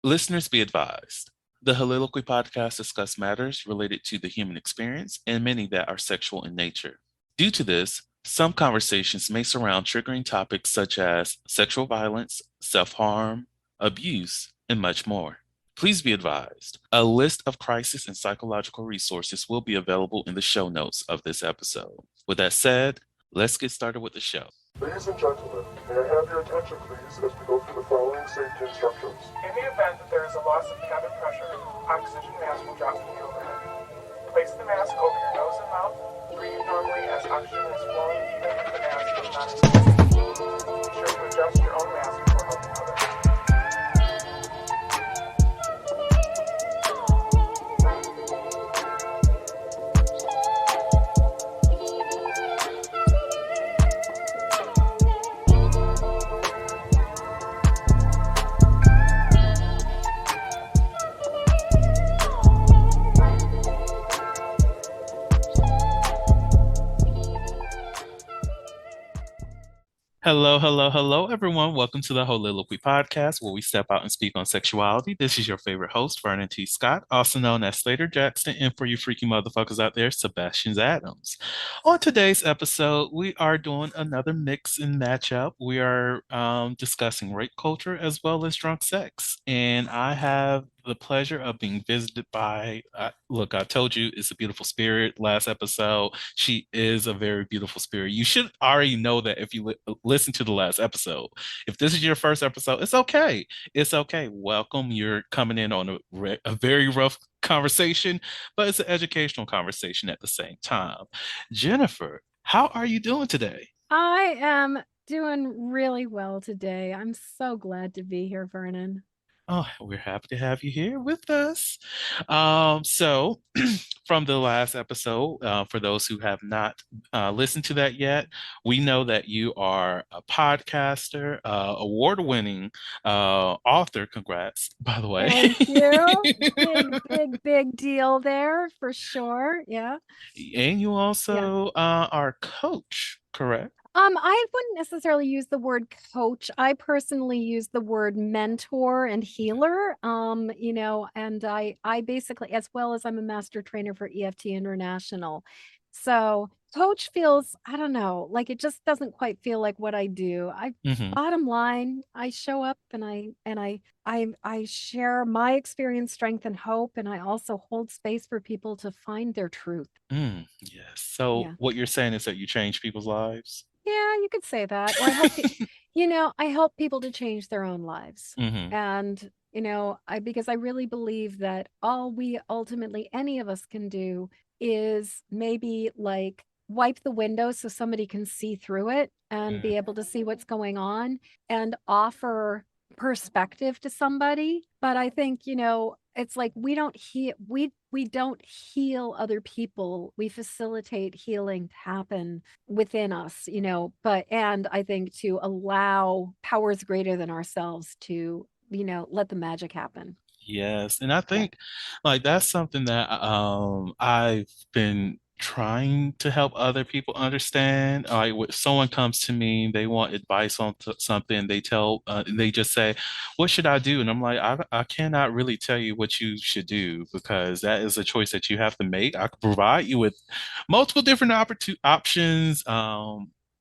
Listeners be advised. The Soliloquy podcast discuss matters related to the human experience and many that are sexual in nature. Due to this, some conversations may surround triggering topics such as sexual violence, self-harm, abuse, and much more. Please be advised, a list of crisis and psychological resources will be available in the show notes of this episode. With that said, let's get started with the show. Ladies and gentlemen, may I have your attention please as we go through the following safety instructions. In the event that there is a loss of cabin pressure, oxygen mask will drop from the overhead. Place the mask over your nose and mouth. Breathe normally as oxygen is flowing even if the mask is not inflated. Be sure to adjust your own mask before helping others. Hello, everyone. Welcome to the Soliloquy podcast, where we step out and speak on sexuality. This is your favorite host, Vernon T. Scott, also known as Slaytor Jackson, and for you freaky motherfuckers out there, Sebastian Adams. On today's episode, we are doing another mix and matchup. We are discussing rape culture as well as drunk sex, and I have the pleasure of being visited by, look, I told you it's a beautiful spirit last episode. She is a very beautiful spirit. You should already know that if you listen to the last episode. If this is your first episode, it's okay. It's okay. Welcome. You're coming in on a very rough conversation, but it's an educational conversation at the same time. Jennifer, how are you doing today? I am doing really well today. I'm so glad to be here, Vernon. Oh, we're happy to have you here with us. So, from the last episode, for those who have not listened to that yet, we know that you are a podcaster, award-winning author. Congrats, by the way. Thank you. Big deal there for sure. Yeah. And you also are a coach, correct? I wouldn't necessarily use the word coach. I personally use the word mentor and healer. And I basically, as well as I'm a master trainer for EFT International. So coach feels, I don't know, like it just doesn't quite feel like what I do. Bottom line, I show up and I share my experience, strength, and hope, and I also hold space for people to find their truth. Yes. So what you're saying is that you change people's lives? Yeah, you could say that. Or I help people to change their own lives. And, because I really believe that all we ultimately, any of us can do is maybe like wipe the window so somebody can see through it and be able to see what's going on and offer perspective to somebody. But I think, it's like we don't heal other people. We facilitate healing to happen within us, and I think to allow powers greater than ourselves to, let the magic happen. Yes, and I think like that's something that I've been trying to help other people understand. Like when someone comes to me, they want advice on something, they just say, "What should I do?" And I'm like, I cannot really tell you what you should do because that is a choice that you have to make. I could provide you with multiple different options.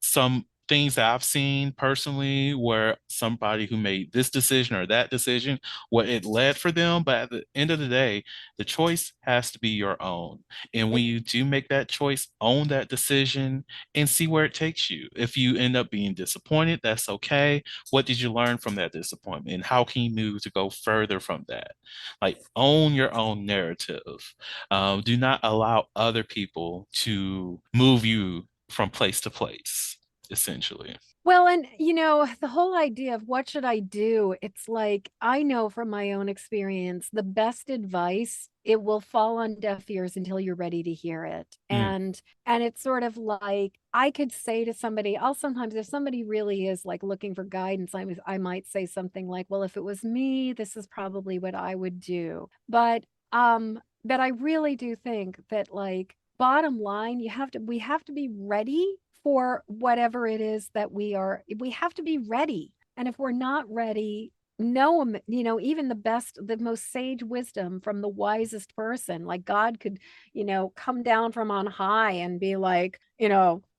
Some things that I've seen personally where somebody who made this decision or that decision, what it led for them. But at the end of the day, the choice has to be your own. And when you do make that choice, own that decision and see where it takes you. If you end up being disappointed, that's okay. What did you learn from that disappointment? And how can you move to go further from that? Like own your own narrative. Do not allow other people to move you from place to place, essentially. Well, and the whole idea of what should I do? It's like I know from my own experience, the best advice, it will fall on deaf ears until you're ready to hear it. And it's sort of like I could say to somebody, I'll sometimes if somebody really is like looking for guidance, I might say something like, well, if it was me, this is probably what I would do. But I really do think that like bottom line, we have to be ready for whatever it is that we have to be ready. And if we're not ready, know him, even the best, the most sage wisdom from the wisest person. Like God could, come down from on high and be like,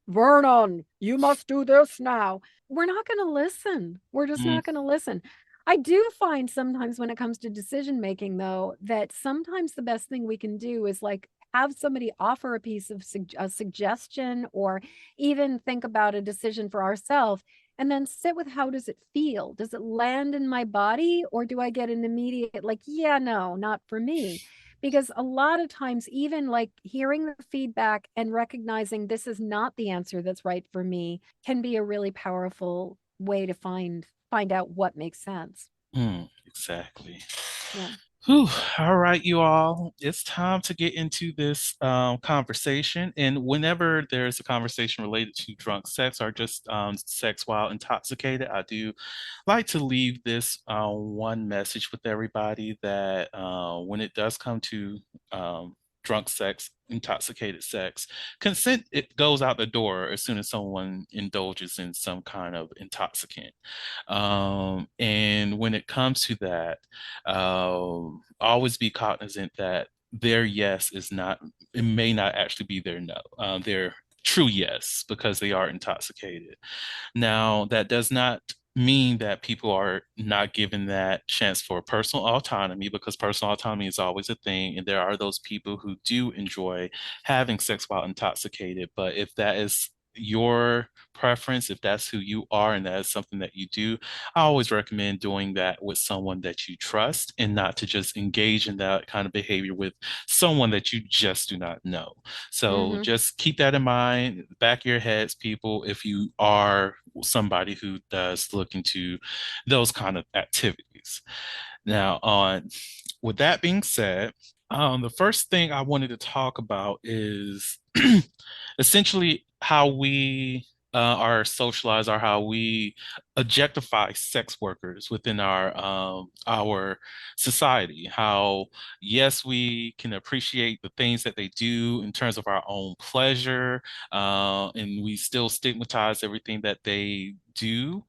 Vernon, you must do this now. We're not going to listen. We're just Mm, not going to listen. I do find sometimes when it comes to decision making, though, that sometimes the best thing we can do is like have somebody offer a piece of a suggestion, or even think about a decision for ourselves, and then sit with how does it feel? Does it land in my body, or do I get an immediate like, yeah, no, not for me? Because a lot of times, even like hearing the feedback and recognizing this is not the answer that's right for me can be a really powerful way to find out what makes sense. exactly. Yeah. Whew. All right, you all. It's time to get into this conversation. And whenever there's a conversation related to drunk sex or just sex while intoxicated, I do like to leave this one message with everybody that when it does come to drunk sex, intoxicated sex, consent, it goes out the door as soon as someone indulges in some kind of intoxicant. And when it comes to that, always be cognizant that their yes is not, it may not actually be their no, their true yes, because they are intoxicated. Now, that does not mean that people are not given that chance for personal autonomy, because personal autonomy is always a thing. And there are those people who do enjoy having sex while intoxicated. But if that is your preference, if that's who you are and that is something that you do, I always recommend doing that with someone that you trust, and not to just engage in that kind of behavior with someone that you just do not know. So Mm-hmm. just keep that in mind, back of your heads, people, if you are somebody who does look into those kind of activities. Now, on with that being said, the first thing I wanted to talk about is essentially how we are socialized, or how we objectify sex workers within our society. How yes, we can appreciate the things that they do in terms of our own pleasure, and we still stigmatize everything that they do,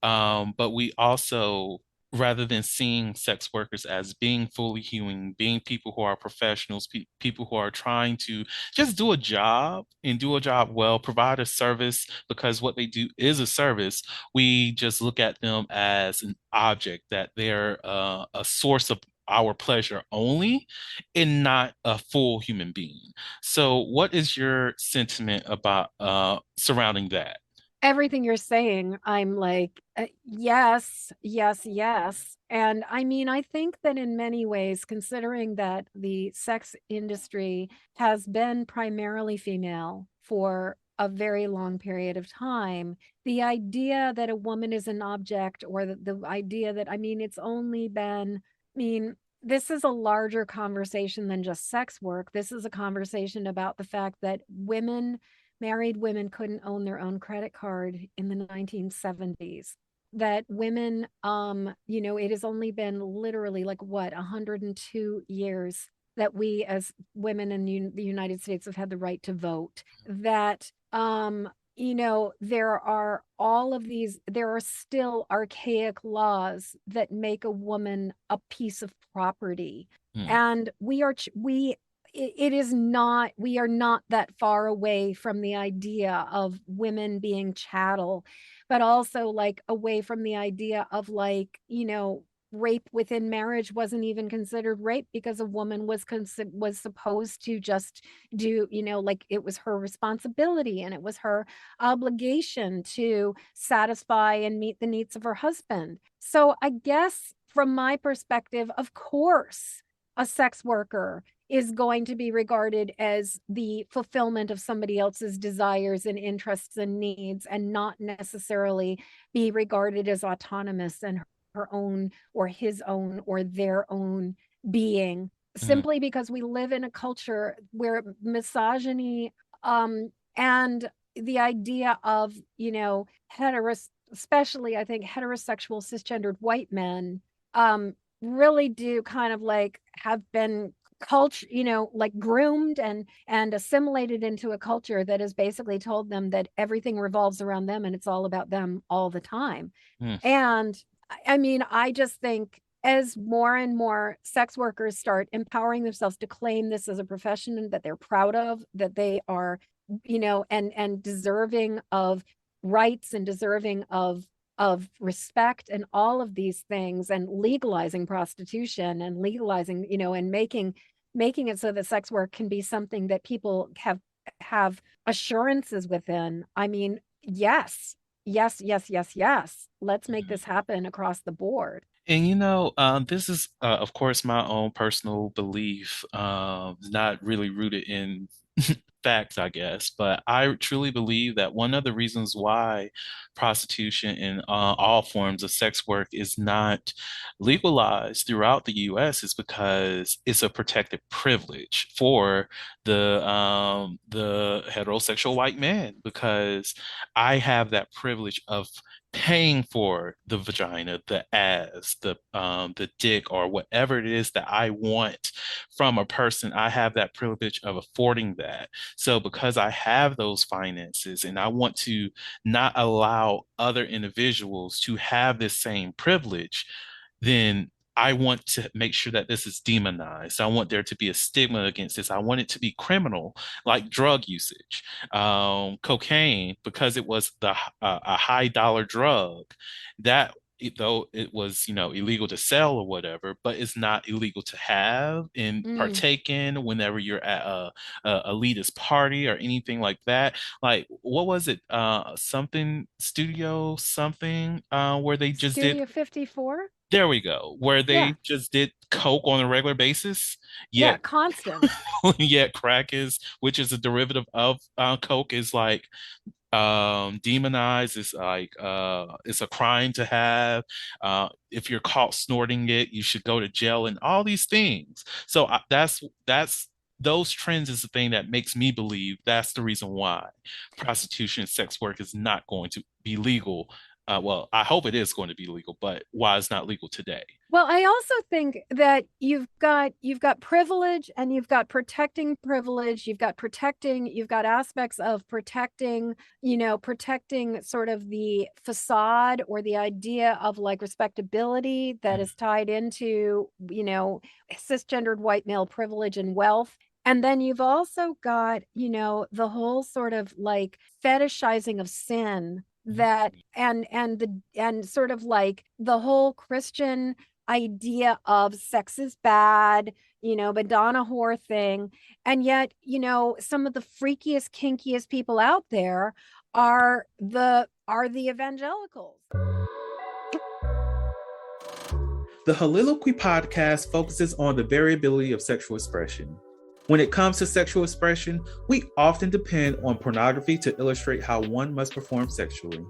but we also, rather than seeing sex workers as being fully human, being people who are professionals, people who are trying to just do a job and do a job well, provide a service, because what they do is a service, we just look at them as an object, that they're a source of our pleasure only, and not a full human being. So, what is your sentiment about surrounding that? Everything you're saying, I'm like, yes, yes, yes. And I mean, I think that in many ways, considering that the sex industry has been primarily female for a very long period of time, the idea that a woman is an object, or the idea that, I mean, it's only been, I mean, this is a larger conversation than just sex work. This is a conversation about the fact that married women couldn't own their own credit card in the 1970s. That women, it has only been literally like what, 102 years that we as women in the United States have had the right to vote. That there are all of these, there are still archaic laws that make a woman a piece of property. Hmm, And it is not, we are not that far away from the idea of women being chattel, but also like away from the idea of like, rape within marriage wasn't even considered rape, because a woman was supposed to just do, like it was her responsibility and it was her obligation to satisfy and meet the needs of her husband. So I guess from my perspective, of course, a sex worker is going to be regarded as the fulfillment of somebody else's desires and interests and needs, and not necessarily be regarded as autonomous and her own or his own or their own being, hmm, simply because we live in a culture where misogyny, and the idea of, especially I think heterosexual cisgendered white men, really do kind of like have been culture, like groomed and assimilated into a culture that has basically told them that everything revolves around them and it's all about them all the time. hmm, And I mean, I just think as more and more sex workers start empowering themselves to claim this as a profession that they're proud of, that they are, and deserving of rights and deserving of respect and all of these things, and legalizing prostitution and legalizing, and making it so that sex work can be something that people have assurances within. I mean, yes, yes, yes, yes, yes. Let's make this happen across the board. And this is, of course, my own personal belief, not really rooted in facts, I guess. But I truly believe that one of the reasons why prostitution and all forms of sex work is not legalized throughout the U.S. is because it's a protected privilege for the heterosexual white man. Because I have that privilege of paying for the vagina, the ass, the dick, or whatever it is that I want from a person. I have that privilege of affording that. So because I have those finances and I want to not allow other individuals to have this same privilege, then I want to make sure that this is demonized. I want there to be a stigma against this. I want it to be criminal, like drug usage. Cocaine, because it was a high dollar drug, that though it was illegal to sell or whatever, but it's not illegal to have and Mm. partake in whenever you're at a elitist party or anything like that. Like, what was it, something studio something, where they just did, Studio 54? there we go, where Yeah. they just did coke on a regular basis, Yeah, yet constant. yet crack is, which is a derivative of coke, is like demonized. It's like it's a crime to have. If you're caught snorting it, you should go to jail and all these things. So that's those trends is the thing that makes me believe that's the reason why prostitution and sex work is not going to be legal. Well, I hope it is going to be legal, but why it's not legal today? Well, I also think that you've got privilege, and you've got protecting privilege, you've got aspects of protecting sort of the facade or the idea of like respectability that is tied into, cisgendered white male privilege and wealth. And then you've also got, the whole sort of like fetishizing of sin, that and sort of like the whole Christian idea of sex is bad, Madonna whore thing. And yet, some of the freakiest, kinkiest people out there are the evangelicals. The Soliloquy podcast focuses on the variability of sexual expression. When it comes to sexual expression, we often depend on pornography to illustrate how one must perform sexually.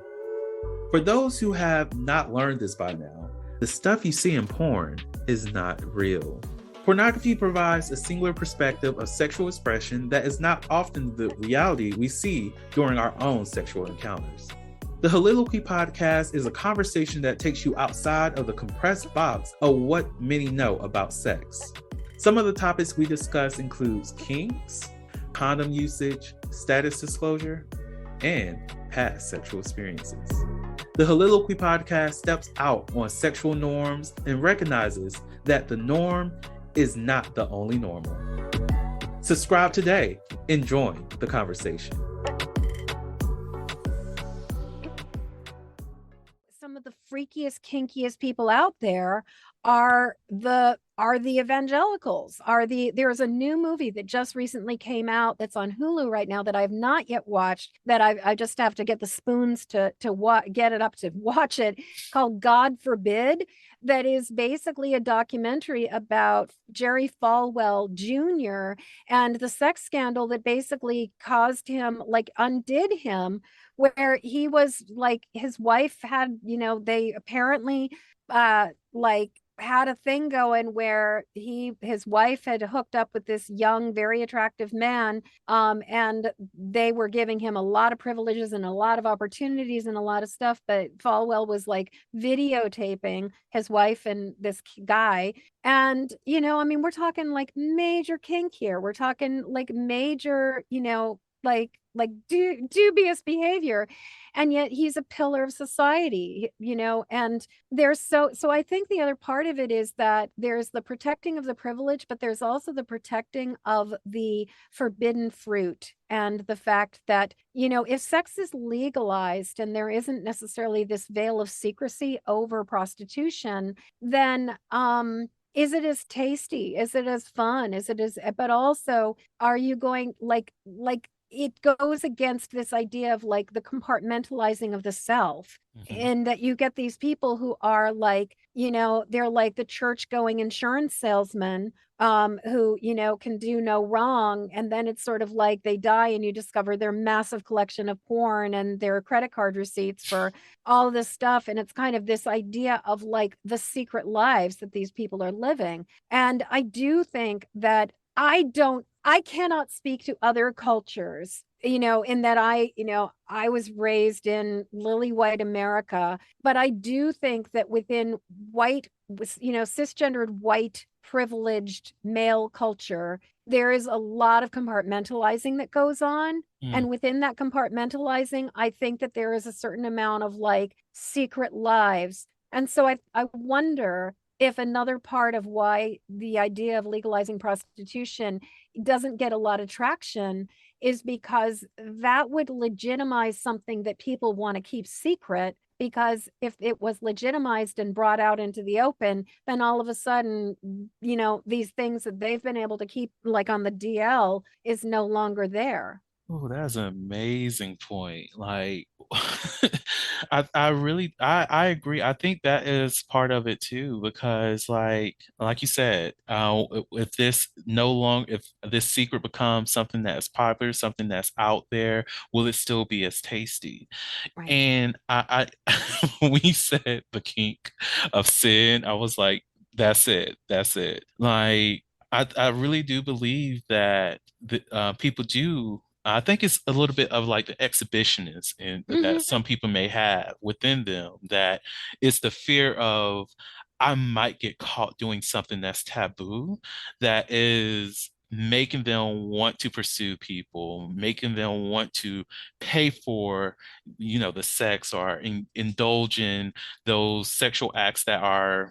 For those who have not learned this by now, the stuff you see in porn is not real. Pornography provides a singular perspective of sexual expression that is not often the reality we see during our own sexual encounters. The Soliloquy podcast is a conversation that takes you outside of the compressed box of what many know about sex. Some of the topics we discuss includes kinks, condom usage, status disclosure, and past sexual experiences. The Soliloquy podcast steps out on sexual norms and recognizes that the norm is not the only normal. Subscribe today and join the conversation. Some of the freakiest, kinkiest people out there are the evangelicals. There's a new movie that just recently came out that's on Hulu right now that I've not yet watched, that I just have to get the spoons to get it up to watch it, called God Forbid, that is basically a documentary about Jerry Falwell Jr. and the sex scandal that basically caused him, like undid him, where he was like, his wife had, they apparently like had a thing going where his wife had hooked up with this young, very attractive man, and they were giving him a lot of privileges and a lot of opportunities and a lot of stuff, but Falwell was like videotaping his wife and this guy. And I mean, we're talking like major kink here, we're talking like major, dubious behavior, and yet he's a pillar of society, and there's so I think the other part of it is that there's the protecting of the privilege, but there's also the protecting of the forbidden fruit, and the fact that, if sex is legalized and there isn't necessarily this veil of secrecy over prostitution, then is it as tasty? Is it as fun? Is it as, but also, are you going it goes against this idea of like the compartmentalizing of the self, Mhm. and that you get these people who are like, they're like the church going insurance salesman, who, can do no wrong. And then it's sort of like they die and you discover their massive collection of porn and their credit card receipts for all of this stuff. And it's kind of this idea of like the secret lives that these people are living. And I do think that I cannot speak to other cultures, in that I was raised in lily white America, but I do think that within white, cisgendered white privileged male culture, there is a lot of compartmentalizing that goes on. Mm. And within that compartmentalizing, I think that there is a certain amount of like secret lives. And so I wonder if another part of why the idea of legalizing prostitution doesn't get a lot of traction is because that would legitimize something that people want to keep secret. Because if it was legitimized and brought out into the open, then all of a sudden, these things that they've been able to keep like on the DL is no longer there. Oh, that's an amazing point. Like, I really, I agree. I think that is part of it too, because like you said, if this no longer, if this secret becomes something that's popular, something that's out there, will it still be as tasty? Right. And when you said the kink of sin, I was like, that's it, that's it. Like, I really do believe that people do. I think it's a little bit of like the exhibitionist and that Hmm. some people may have within them, that it's the fear of I might get caught doing something that's taboo that is making them want to pursue people, making them want to pay for, the sex or indulge in those sexual acts that are,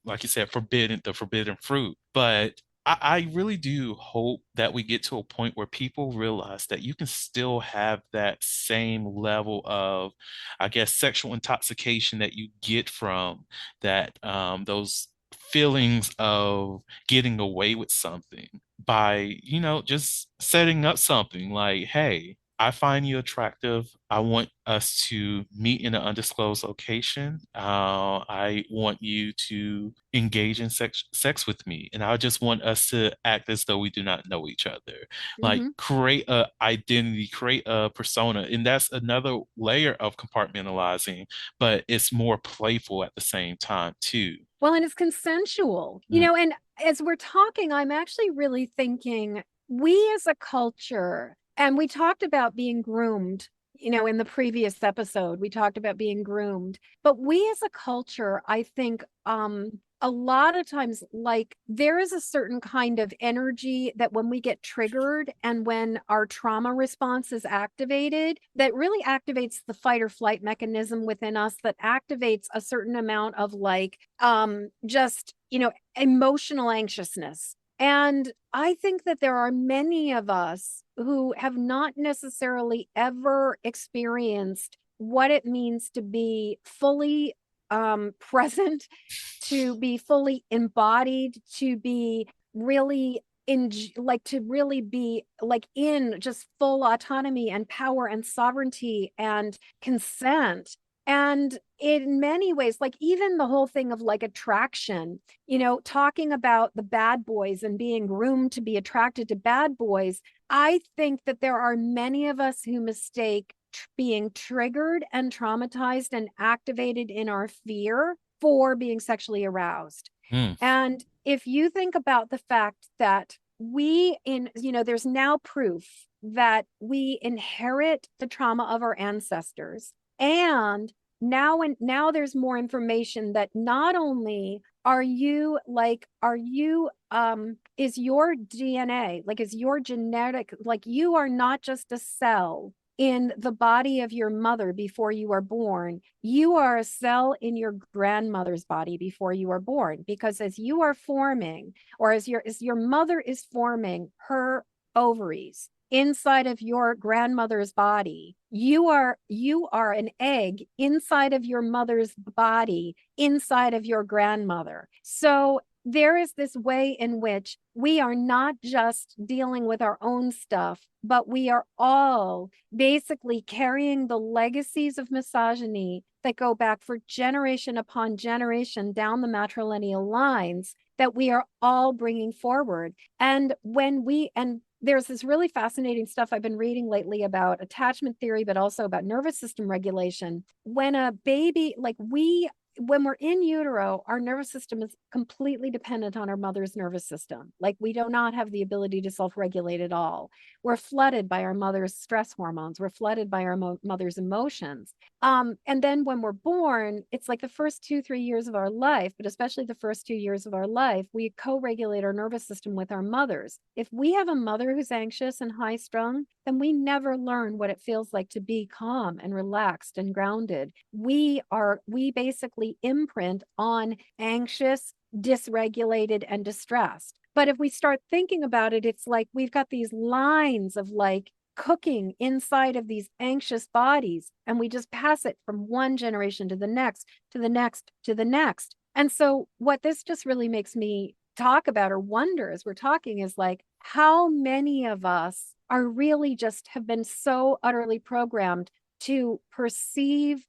like you said, forbidden, the forbidden fruit. But I really do hope that we get to a point where people realize that you can still have that same level of, I guess, sexual intoxication that you get from that, those feelings of getting away with something by, just setting up something like, hey, I find you attractive. I want us to meet in an undisclosed location. I want you to engage in sex with me, and I just want us to act as though we do not know each other. Like, Hmm. create a identity, create a persona, and that's another layer of compartmentalizing, but it's more playful at the same time too. Well, and it's consensual, Mm, and as we're talking, I'm actually really thinking we as a culture, and we talked about being groomed, in the previous episode, we talked about being groomed, but we as a culture, I think, a lot of times, like there is a certain kind of energy that when we get triggered and when our trauma response is activated, that really activates the fight or flight mechanism within us, that activates a certain amount of like just emotional anxiousness. And I think that there are many of us who have not necessarily ever experienced what it means to be fully present, to be fully embodied, to be really in, like to really be like in just full autonomy and power and sovereignty and consent. And in many ways, like even the whole thing of like attraction, talking about the bad boys and being groomed to be attracted to bad boys, I think that there are many of us who mistake being triggered and traumatized and activated in our fear for being sexually aroused. mm, And if you think about the fact that there's now proof that we inherit the trauma of our ancestors. And now there's more information that not only are you is your DNA, like is your genetic, like you are not just a cell in the body of your mother before you are born. You are a cell in your grandmother's body before you are born, because as you are forming, or as your mother is forming her ovaries inside of your grandmother's body, you are an egg inside of your mother's body inside of your grandmother. So there is this way in which we are not just dealing with our own stuff, but we are all basically carrying the legacies of misogyny that go back for generation upon generation down the matrilineal lines, that we are all bringing forward. And there's this really fascinating stuff I've been reading lately about attachment theory, but also about nervous system regulation. When a baby, when we're in utero, our nervous system is completely dependent on our mother's nervous system. Like we do not have the ability to self-regulate at all. We're flooded by our mother's stress hormones. We're flooded by our mother's emotions. And then when we're born, it's like the first 2, 3 years of our life, but especially the first 2 years of our life, we co-regulate our nervous system with our mothers. If we have a mother who's anxious and high strung, then we never learn what it feels like to be calm and relaxed and grounded. We basically imprint on anxious, dysregulated, and distressed. But if we start thinking about it, it's like we've got these lines of like cooking inside of these anxious bodies, and we just pass it from one generation to the next, to the next, to the next. And so what this just really makes me talk about or wonder as we're talking is like, how many of us are really just have been so utterly programmed to perceive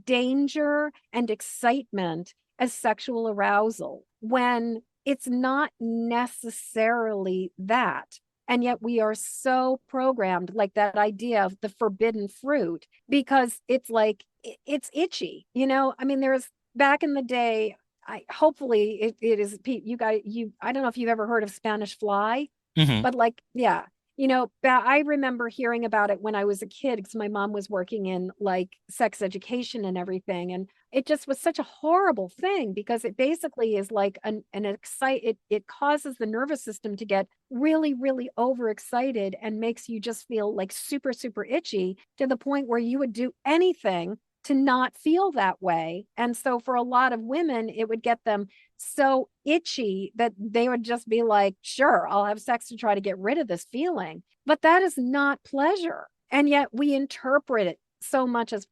danger and excitement as sexual arousal when it's not necessarily that. And yet we are so programmed, like that idea of the forbidden fruit, because it's like, it's itchy. I mean, there's back in the day, hopefully it is, Pete, I don't know if you've ever heard of Spanish fly, Hmm. but like, yeah, I remember hearing about it when I was a kid because my mom was working in like sex education and everything. And it just was such a horrible thing because it basically is like it causes the nervous system to get really, really overexcited and makes you just feel like super, super itchy to the point where you would do anything to not feel that way. And so for a lot of women, it would get them so itchy that they would just be like, sure, I'll have sex to try to get rid of this feeling. But that is not pleasure. And yet we interpret it so much as,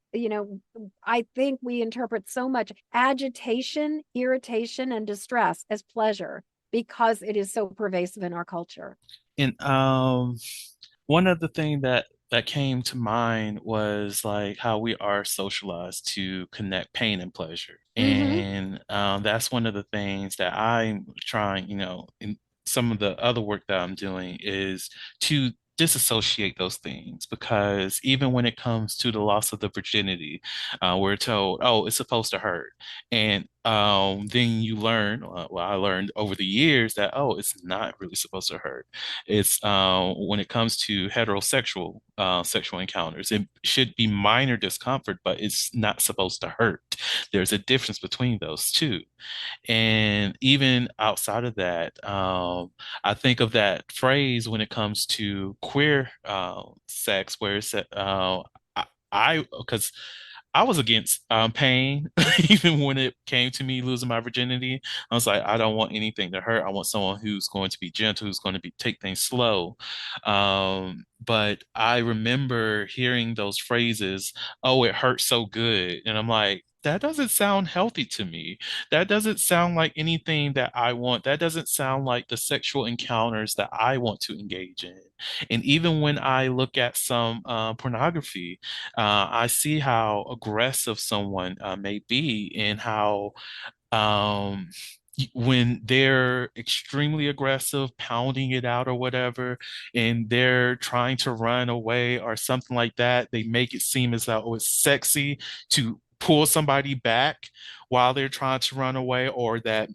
I think we interpret so much agitation, irritation, and distress as pleasure because it is so pervasive in our culture. And one of the thing that came to mind was like how we are socialized to connect pain and pleasure. Mm-hmm. And that's one of the things that I'm trying, in some of the other work that I'm doing is to disassociate those things because even when it comes to the loss of the virginity, we're told, oh, it's supposed to hurt. And then you learn, well, I learned over the years that, oh, it's not really supposed to hurt. It's when it comes to heterosexual sexual encounters, it should be minor discomfort, but it's not supposed to hurt. There's a difference between those two. And even outside of that, I think of that phrase when it comes to queer sex, where it's because I was against pain, even when it came to me losing my virginity. I was like, I don't want anything to hurt. I want someone who's going to be gentle, who's going to be take things slow. But I remember hearing those phrases, "Oh, it hurts so good," and I'm like, that doesn't sound healthy to me. That doesn't sound like anything that I want. That doesn't sound like the sexual encounters that I want to engage in. And even when I look at some pornography, I see how aggressive someone may be and how um, when they're extremely aggressive, pounding it out or whatever, and they're trying to run away or something like that, they make it seem as though it's sexy to pull somebody back while they're trying to run away, or that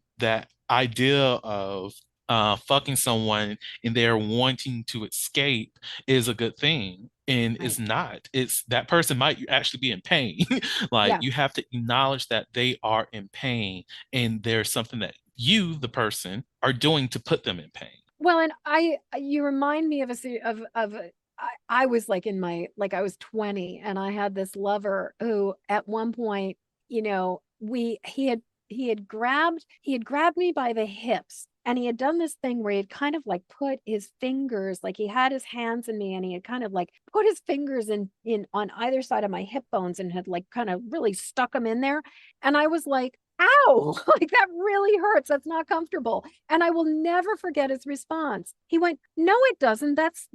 idea of fucking someone and they're wanting to escape is a good thing. And it's Right. not. It's that person might actually be in pain. Like Yeah. you have to acknowledge that they are in pain and there's something that you, the person, are doing to put them in pain. Well, and you remind me of I was like in my, like I was 20 and I had this lover who at one point, he had grabbed me by the hips, and he had done this thing where he had kind of like put his fingers, like he had his hands in me and he had kind of like put his fingers in on either side of my hip bones and had like kind of really stuck them in there. And I was like, ow, like that really hurts. That's not comfortable. And I will never forget his response. He went, "No, it doesn't. That's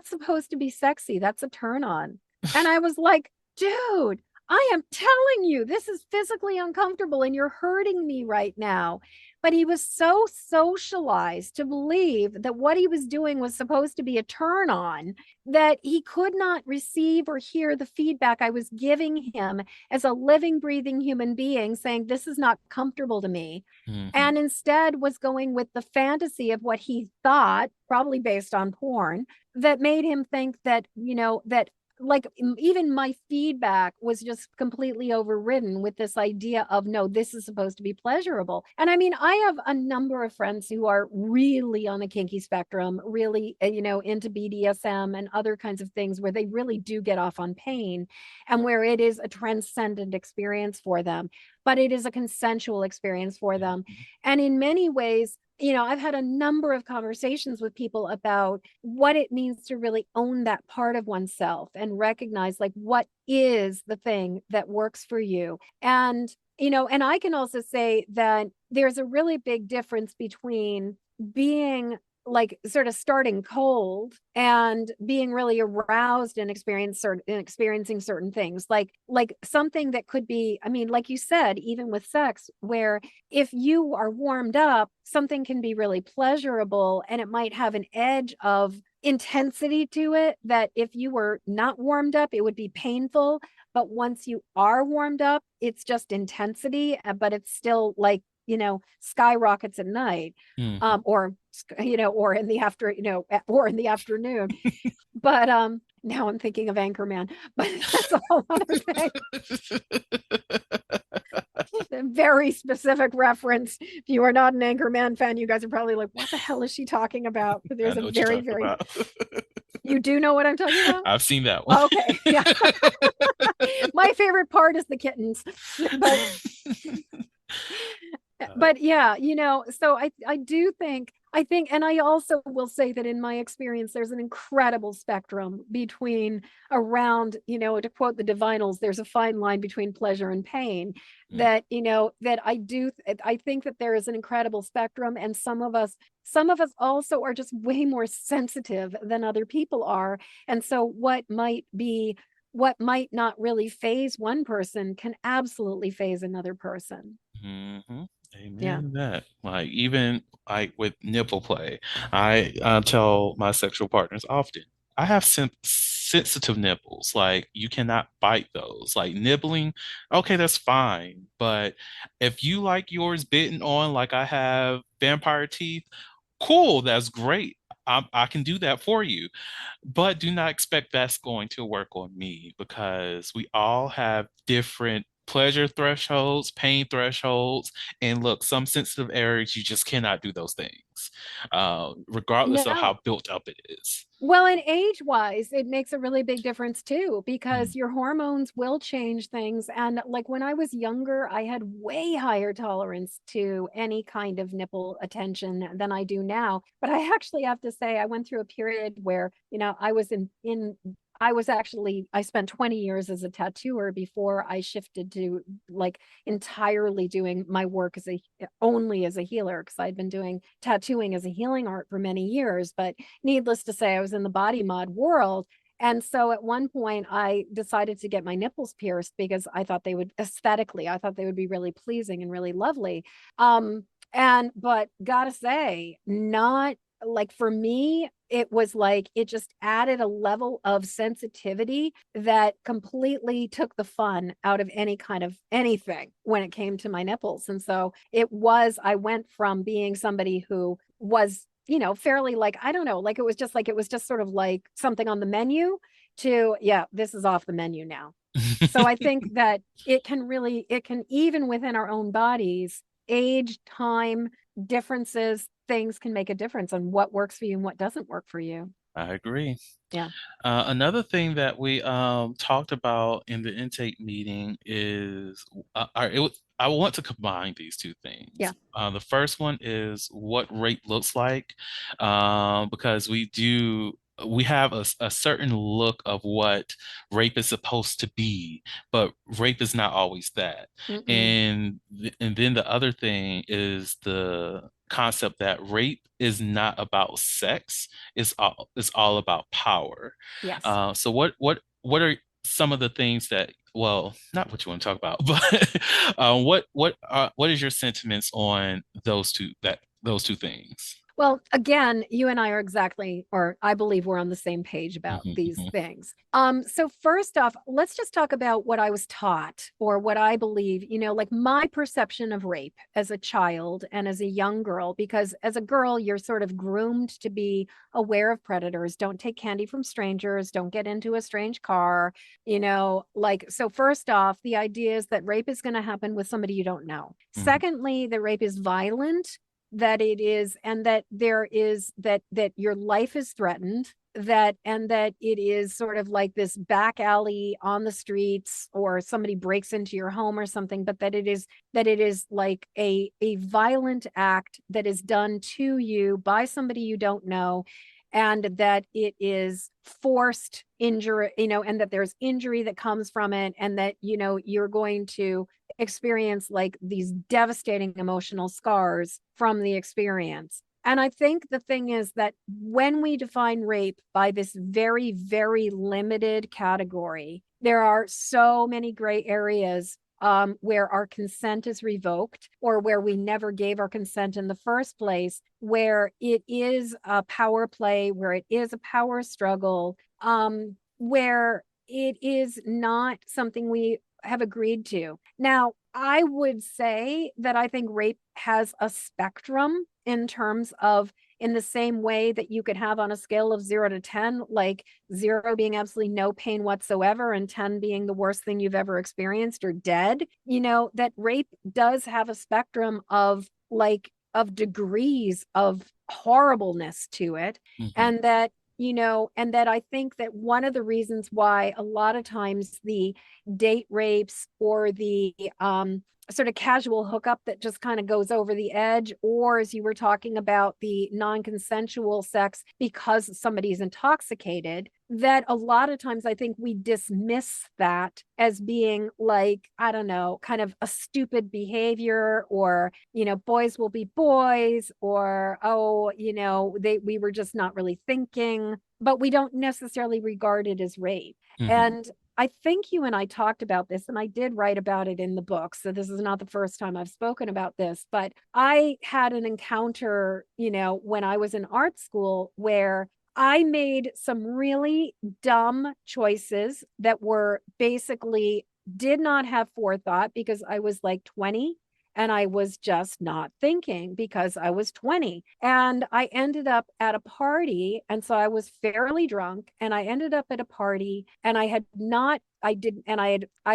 supposed to be sexy. That's a turn on." And I was like, "Dude, I am telling you, this is physically uncomfortable and you're hurting me right now." But he was so socialized to believe that what he was doing was supposed to be a turn on, that he could not receive or hear the feedback I was giving him as a living, breathing human being, saying, "This is not comfortable to me." Mhm. And instead was going with the fantasy of what he thought, probably based on porn, that made him think that, that like even my feedback was just completely overridden with this idea of, no, this is supposed to be pleasurable. And I mean, I have a number of friends who are really on the kinky spectrum, really, into BDSM and other kinds of things where they really do get off on pain and where it is a transcendent experience for them, but it is a consensual experience for them. Mhm. And in many ways, I've had a number of conversations with people about what it means to really own that part of oneself and recognize like what is the thing that works for you. And I can also say that there's a really big difference between being like sort of starting cold and being really aroused and experiencing certain things, like something that could be, I mean, like you said, even with sex, where if you are warmed up, something can be really pleasurable and it might have an edge of intensity to it that if you were not warmed up, it would be painful. But once you are warmed up, it's just intensity, but it's still like, skyrockets at night, Mhm. or in the or in the afternoon. But now I'm thinking of Anchorman, but that's a whole other thing. A very specific reference. If you are not an Anchorman fan, you guys are probably like, "What the hell is she talking about?" But I there's a know what you're very, talking very, about. you do know what I'm talking about? I've seen that one. Okay. Yeah. My favorite part is the kittens. But Uh, but yeah, so I do think, and I also will say that in my experience there's an incredible spectrum between, around, to quote the Divinals, there's a fine line between pleasure and pain. mm, That I think that there is an incredible spectrum, and some of us also are just way more sensitive than other people are. And so what might not really phase one person can absolutely phase another person. mhm. Yeah. Amen to that. Like even like with nipple play, I tell my sexual partners often, I have sensitive nipples. Like you cannot bite those. Like nibbling, okay, that's fine. But if you like yours bitten on, like I have vampire teeth, cool, that's great. I can do that for you. But do not expect that's going to work on me because we all have different pleasure thresholds, pain thresholds, and look, some sensitive areas you just cannot do those things, regardless of how No. built up it is. Well, and age wise, it makes a really big difference too, Mm, because your hormones will change things. And like when I was younger, I had way higher tolerance to any kind of nipple attention than I do now. But I actually have to say, I went through a period where, I spent 20 years as a tattooer before I shifted to like entirely doing my work only as a healer, because I'd been doing tattooing as a healing art for many years. But needless to say, I was in the body mod world. And so at one point, I decided to get my nipples pierced because I thought they would be really pleasing and really lovely. But gotta say, not like for me, it was like it just added a level of sensitivity that completely took the fun out of any kind of anything when it came to my nipples. And so I went from being somebody who was, fairly like, I don't know, like it was just sort of like something on the menu to, yeah, this is off the menu now. So I think that it can, even within our own bodies, age, time, differences, things can make a difference on what works for you and what doesn't work for you. I agree. Yeah. Another thing that we talked about in the intake meeting is I want to combine these two things. Yeah. The first one is what rape looks like, because we have a certain look of what rape is supposed to be, but rape is not always that. Mm-mm. And then the other thing is the concept that rape is not about sex, it's all about power. Yes. So what are some of the things that, well, not what you want to talk about, but what is your sentiments on those two things? Well, again, you and I are exactly, or I believe we're on the same page about Mhm, these mhm, things. So first off, let's just talk about what I was taught or what I believe, like my perception of rape as a child and as a young girl, because as a girl, you're sort of groomed to be aware of predators. Don't take candy from strangers. Don't get into a strange car, so first off, the idea is that rape is going to happen with somebody you don't know. mhm, Secondly, that rape is violent, that it is, and that there is that your life is threatened, that it is sort of like this back alley on the streets, or somebody breaks into your home or something, but that it is like a violent act that is done to you by somebody you don't know, and that it is forced injury, and that there's injury that comes from it, and that you're going to experience like these devastating emotional scars from the experience. And I think the thing is that when we define rape by this very, very limited category, there are so many gray areas, where our consent is revoked, or where we never gave our consent in the first place, where it is a power play, where it is a power struggle, where it is not something we have agreed to. Now, I would say that I think rape has a spectrum, in terms of, in the same way that you could have on a scale of 0 to 10, like 0 being absolutely no pain whatsoever and 10 being the worst thing you've ever experienced or dead, that rape does have a spectrum of degrees of horribleness to it. mhm, And that I think that one of the reasons why a lot of times the date rapes, or the sort of casual hookup that just kind of goes over the edge, or as you were talking about, the non-consensual sex because somebody's intoxicated, that a lot of times I think we dismiss that as being like, I don't know, kind of a stupid behavior, or, boys will be boys, or, oh, we were just not really thinking, but we don't necessarily regard it as rape. mhm. And I think you and I talked about this, and I did write about it in the book. So this is not the first time I've spoken about this, but I had an encounter, when I was in art school, where I made some really dumb choices that were basically, did not have forethought, because I was like 20 and I was just not thinking because I was 20. And I ended up at a party. And so I was fairly drunk, and I ended up at a party, and I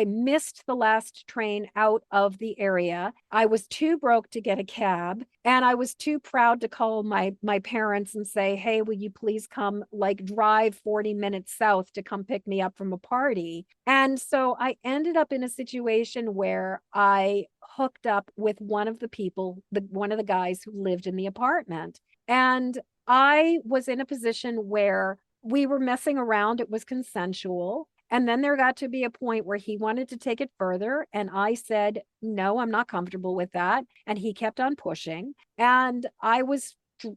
missed the last train out of the area. I was too broke to get a cab, and I was too proud to call my parents and say, "Hey, will you please come, like, drive 40 minutes south to come pick me up from a party?" And so I ended up in a situation where I hooked up with one of the people, one of the guys who lived in the apartment. And I was in a position where we were messing around. It was consensual. And then there got to be a point where he wanted to take it further. And I said, no, I'm not comfortable with that. And he kept on pushing. And I was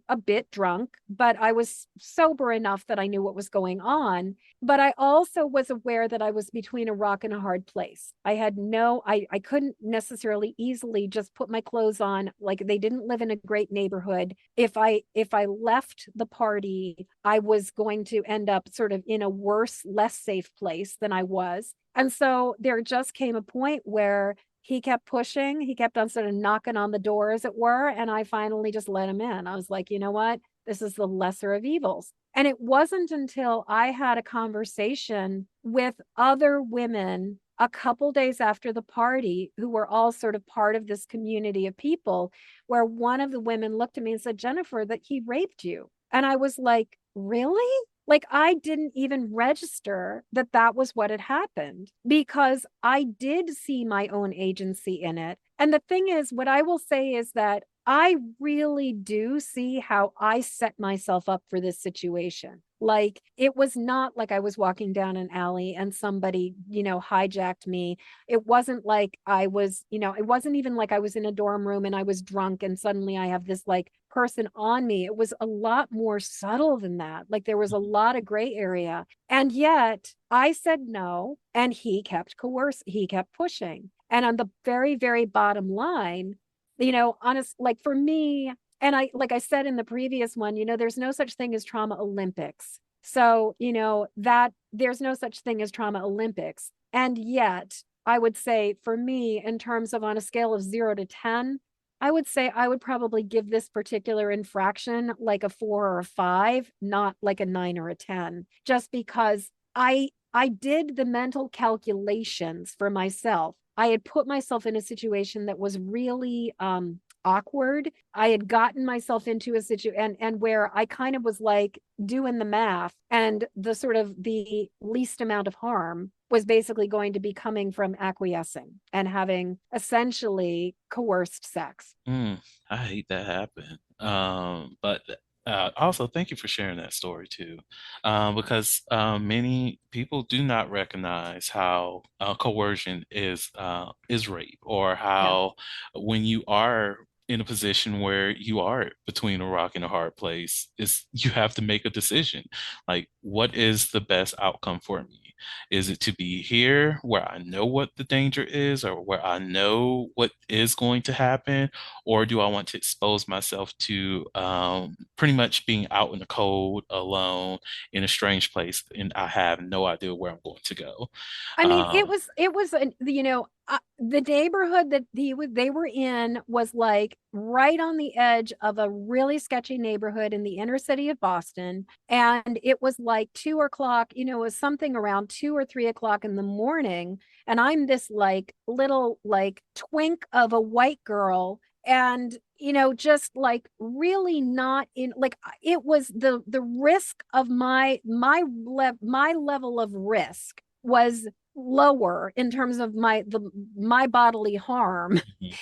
a bit drunk, but I was sober enough that I knew what was going on. But I also was aware that I was between a rock and a hard place. I couldn't necessarily easily just put my clothes on. Like, they didn't live in a great neighborhood. If I left the party, I was going to end up sort of in a worse, less safe place than I was. And so there just came a point where he kept pushing. He kept on sort of knocking on the door, as it were. And I finally just let him in. I was like, you know what? This is the lesser of evils. And it wasn't until I had a conversation with other women a couple days after the party who were all sort of part of this community of people, where one of the women looked at me and said, Jennifer, that he raped you. And I was like, really? Like, I didn't even register that that was what had happened, because I did see my own agency in it. And the thing is, what I will say is that I really do see how I set myself up for this situation. Like, it was not like I was walking down an alley and somebody, hijacked me. It wasn't like I was, it wasn't even like I was in a dorm room and I was drunk and suddenly I have this like person on me. It was a lot more subtle than that. Like, there was a lot of gray area. And yet I said no, and he kept he kept pushing. And on the very, very bottom line, honest, like for me, and like I said in the previous one, there's no such thing as trauma Olympics. So, that there's no such thing as trauma Olympics. And yet, I would say for me, in terms of on a scale of 0 to 10, I would say I would probably give this particular infraction like a 4 or 5, not like a 9 or a 10, just because I did the mental calculations for myself. I had put myself in a situation that was really awkward. I had gotten myself into a situation and where I kind of was like doing the math, and the sort of the least amount of harm was basically going to be coming from acquiescing and having essentially coerced sex. I hate that happened. But also, thank you for sharing that story too, because many people do not recognize how coercion is rape, or Yeah. how when you are in a position where you are between a rock and a hard place, is you have to make a decision. Like, what is the best outcome for me? Is it to be here where I know what the danger is, or where I know what is going to happen? Or do I want to expose myself to pretty much being out in the cold, alone, in a strange place, and I have no idea where I'm going to go? I mean, it Um, was it was the neighborhood that they were in was like right on the edge of a really sketchy neighborhood in the inner city of Boston, and it was like 2 o'clock. It was something around 2 or 3 o'clock in the morning, and I'm this like little like twink of a white girl, and just like really not in, like, it was the risk of my level of risk was lower in terms of my bodily harm mhm,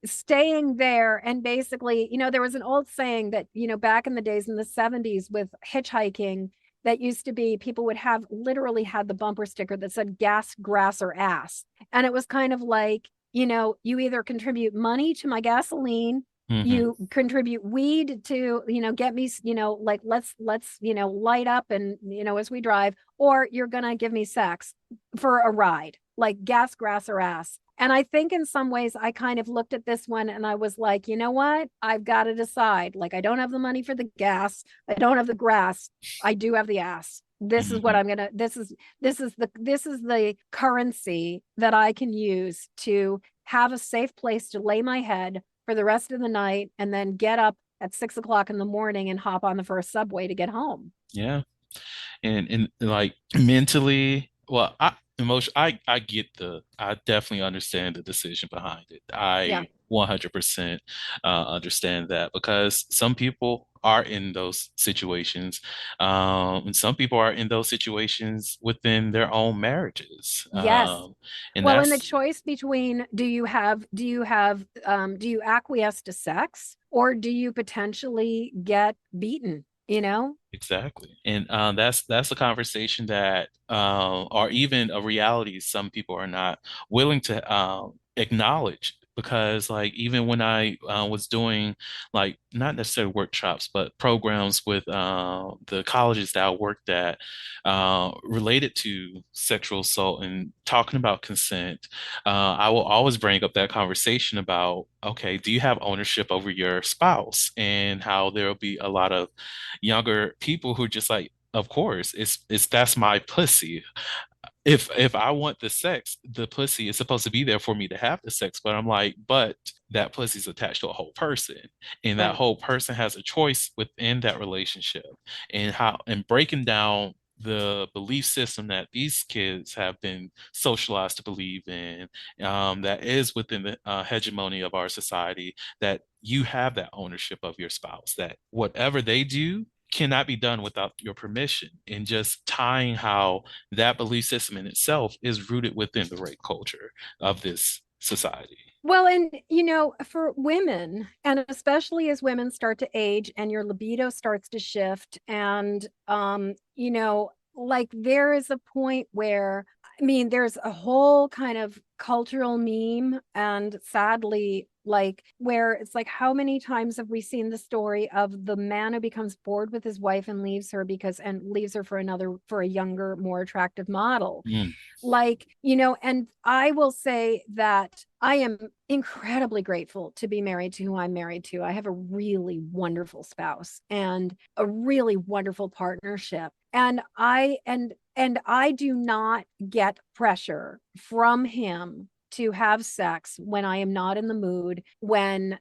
staying there. And basically, there was an old saying that, back in the days in the 70s with hitchhiking, that used to be people would have literally had the bumper sticker that said gas, grass, or ass. And it was kind of like, you either contribute money to my gasoline, mhm. you contribute weed to, get me, like, let's, light up and, as we drive, or you're gonna give me sex for a ride, like gas, grass, or ass. And I think in some ways I kind of looked at this one and I was like, you know what? I've got to decide. Like, I don't have the money for the gas. I don't have the grass. I do have the ass. This is what Mhm. I'm gonna, this is the currency that I can use to have a safe place to lay my head for the rest of the night, and then get up at 6 o'clock in the morning and hop on the first subway to get home. Yeah. And like mentally, well, I definitely understand the decision behind it. Yeah. I 100% understand that, because some people are in those situations, and some people are in those situations within their own marriages, Yes. and Well, in the that's choice between, do you acquiesce to sex, or do you potentially get beaten, exactly. And that's a conversation that, or even a reality, some people are not willing to acknowledge. Because, like, even when I was doing, like, not necessarily workshops, but programs with the colleges that I worked at, related to sexual assault and talking about consent, I will always bring up that conversation about, okay, do you have ownership over your spouse? And how there will be a lot of younger people who just like, of course, it's that's my pussy. if I want the sex, the pussy is supposed to be there for me to have the sex. But I'm like, but that pussy's attached to a whole person, and that Right. whole person has a choice within that relationship, and how and breaking down the belief system that these kids have been socialized to believe in, that is within the hegemony of our society, that you have that ownership of your spouse, that whatever they do cannot be done without your permission, and just tying how that belief system in itself is rooted within the rape culture of this society. Well, and for women, and especially as women start to age and your libido starts to shift, and like there is a point where, I mean, there's a whole kind of cultural meme, and sadly, like where it's like, how many times have we seen the story of the man who becomes bored with his wife and leaves her for a younger, more attractive model? Mm, Like, and I will say that I am incredibly grateful to be married to who I'm married to. I have a really wonderful spouse and a really wonderful partnership. And I do not get pressure from him to have sex when I am not in the mood, when,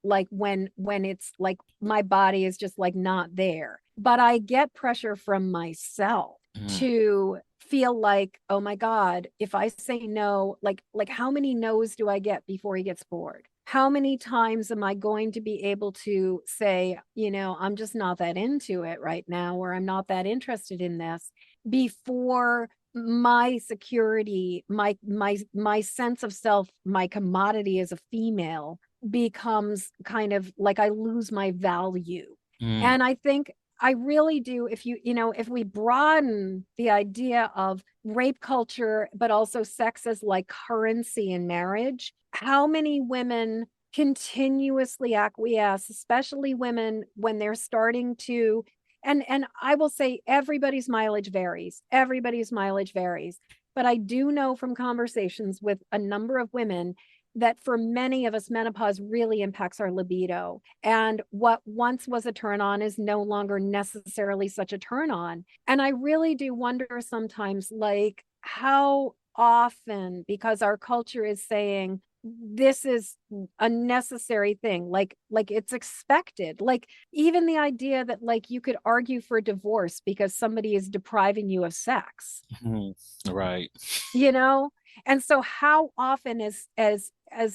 like when it's like my body is just like not there. But I get pressure from myself mm, to feel like, oh my God, if I say no, like how many no's do I get before he gets bored? How many times am I going to be able to say, I'm just not that into it right now, or I'm not that interested in this, before my security, my sense of self, my commodity as a female becomes kind of like I lose my value. mm, And I think I really do. If we broaden the idea of rape culture, but also sex as like currency in marriage, how many women continuously acquiesce, especially women when they're starting to, and I will say everybody's mileage varies. Everybody's mileage varies. But I do know from conversations with a number of women that for many of us, menopause really impacts our libido. And what once was a turn on is no longer necessarily such a turn on. And I really do wonder sometimes, like, how often, because our culture is saying, this is a necessary thing, like it's expected, like even the idea that like you could argue for divorce because somebody is depriving you of sex, mm. Right. you know and so how often is as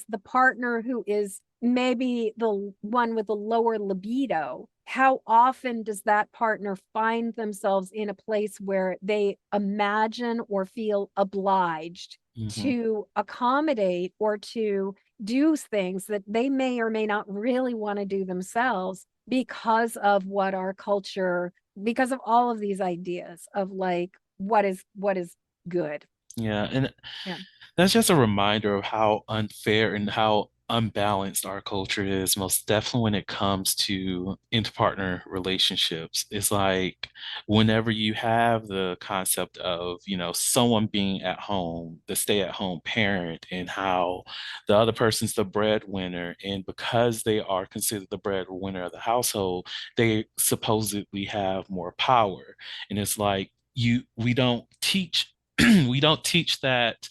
the partner who is maybe the one with the lower libido, how often does that partner find themselves in a place where they imagine or feel obliged Hmm. to accommodate or to do things that they may or may not really want to do themselves because of what our culture, because of all of these ideas of like what is good. Yeah, and Yeah. that's just a reminder of how unfair and how unbalanced our culture is, most definitely when it comes to interpartner relationships. It's like whenever you have the concept of, someone being at home, the stay-at-home parent, and how the other person's the breadwinner, and because they are considered the breadwinner of the household, they supposedly have more power. And it's like we don't teach we don't teach that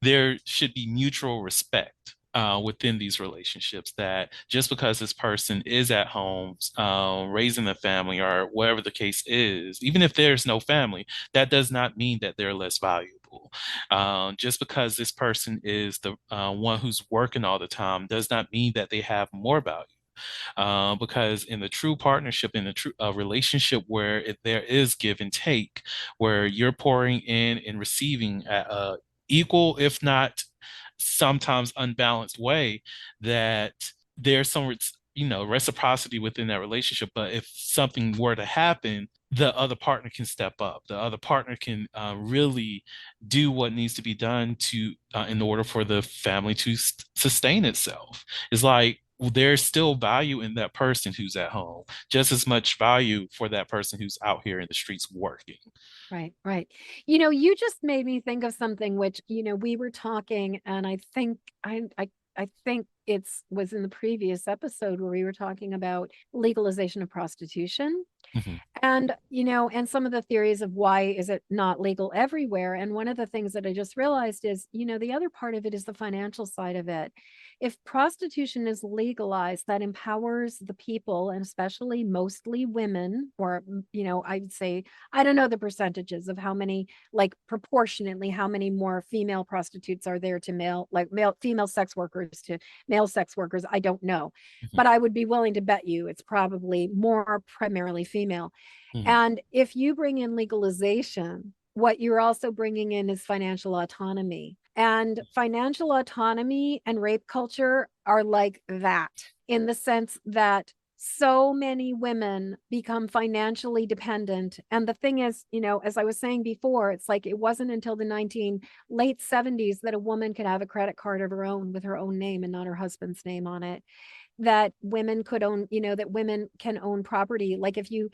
there should be mutual respect within these relationships. That just because this person is at home raising a family or whatever the case is, even if there's no family, that does not mean that they're less valuable. Just because this person is the one who's working all the time does not mean that they have more value. Because in the true partnership, in a true relationship where there is give and take, where you're pouring in and receiving at a equal, if not sometimes unbalanced way, that there's some reciprocity within that relationship. But if something were to happen, the other partner can step up. The other partner can really do what needs to be done to in order for the family to sustain itself. It's like there's still value in that person who's at home, just as much value for that person who's out here in the streets working. Right, right. You just made me think of something which, we were talking, and I think it's was in the previous episode where we were talking about legalization of prostitution. Mhm. And, and some of the theories of why is it not legal everywhere. And one of the things that I just realized is, the other part of it is the financial side of it. If prostitution is legalized, that empowers the people, and especially mostly women, or, I'd say, I don't know the percentages of how many, like proportionately, how many more female prostitutes are there to female sex workers to male sex workers. I don't know, Mhm. but I would be willing to bet you it's probably more primarily female. Mhm. And if you bring in legalization, what you're also bringing in is financial autonomy. And financial autonomy and rape culture are like that, in the sense that so many women become financially dependent. And the thing is, as I was saying before, it's like it wasn't until the late 70s that a woman could have a credit card of her own with her own name and not her husband's name on it, that women could own, that women can own property. Like if you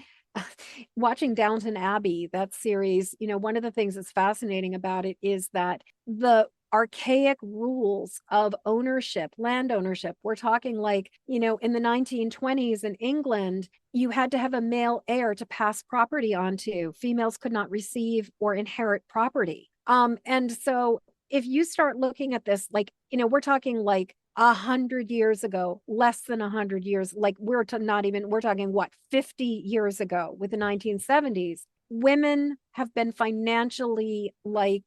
watching Downton Abbey, that series, one of the things that's fascinating about it is that the archaic rules of ownership, land ownership, we're talking like, in the 1920s in England, you had to have a male heir to pass property onto. Females could not receive or inherit property. And so if you start looking at this, like, we're talking like 100 years ago, less than 100 years, like we're talking what, 50 years ago with the 1970s, women have been financially like,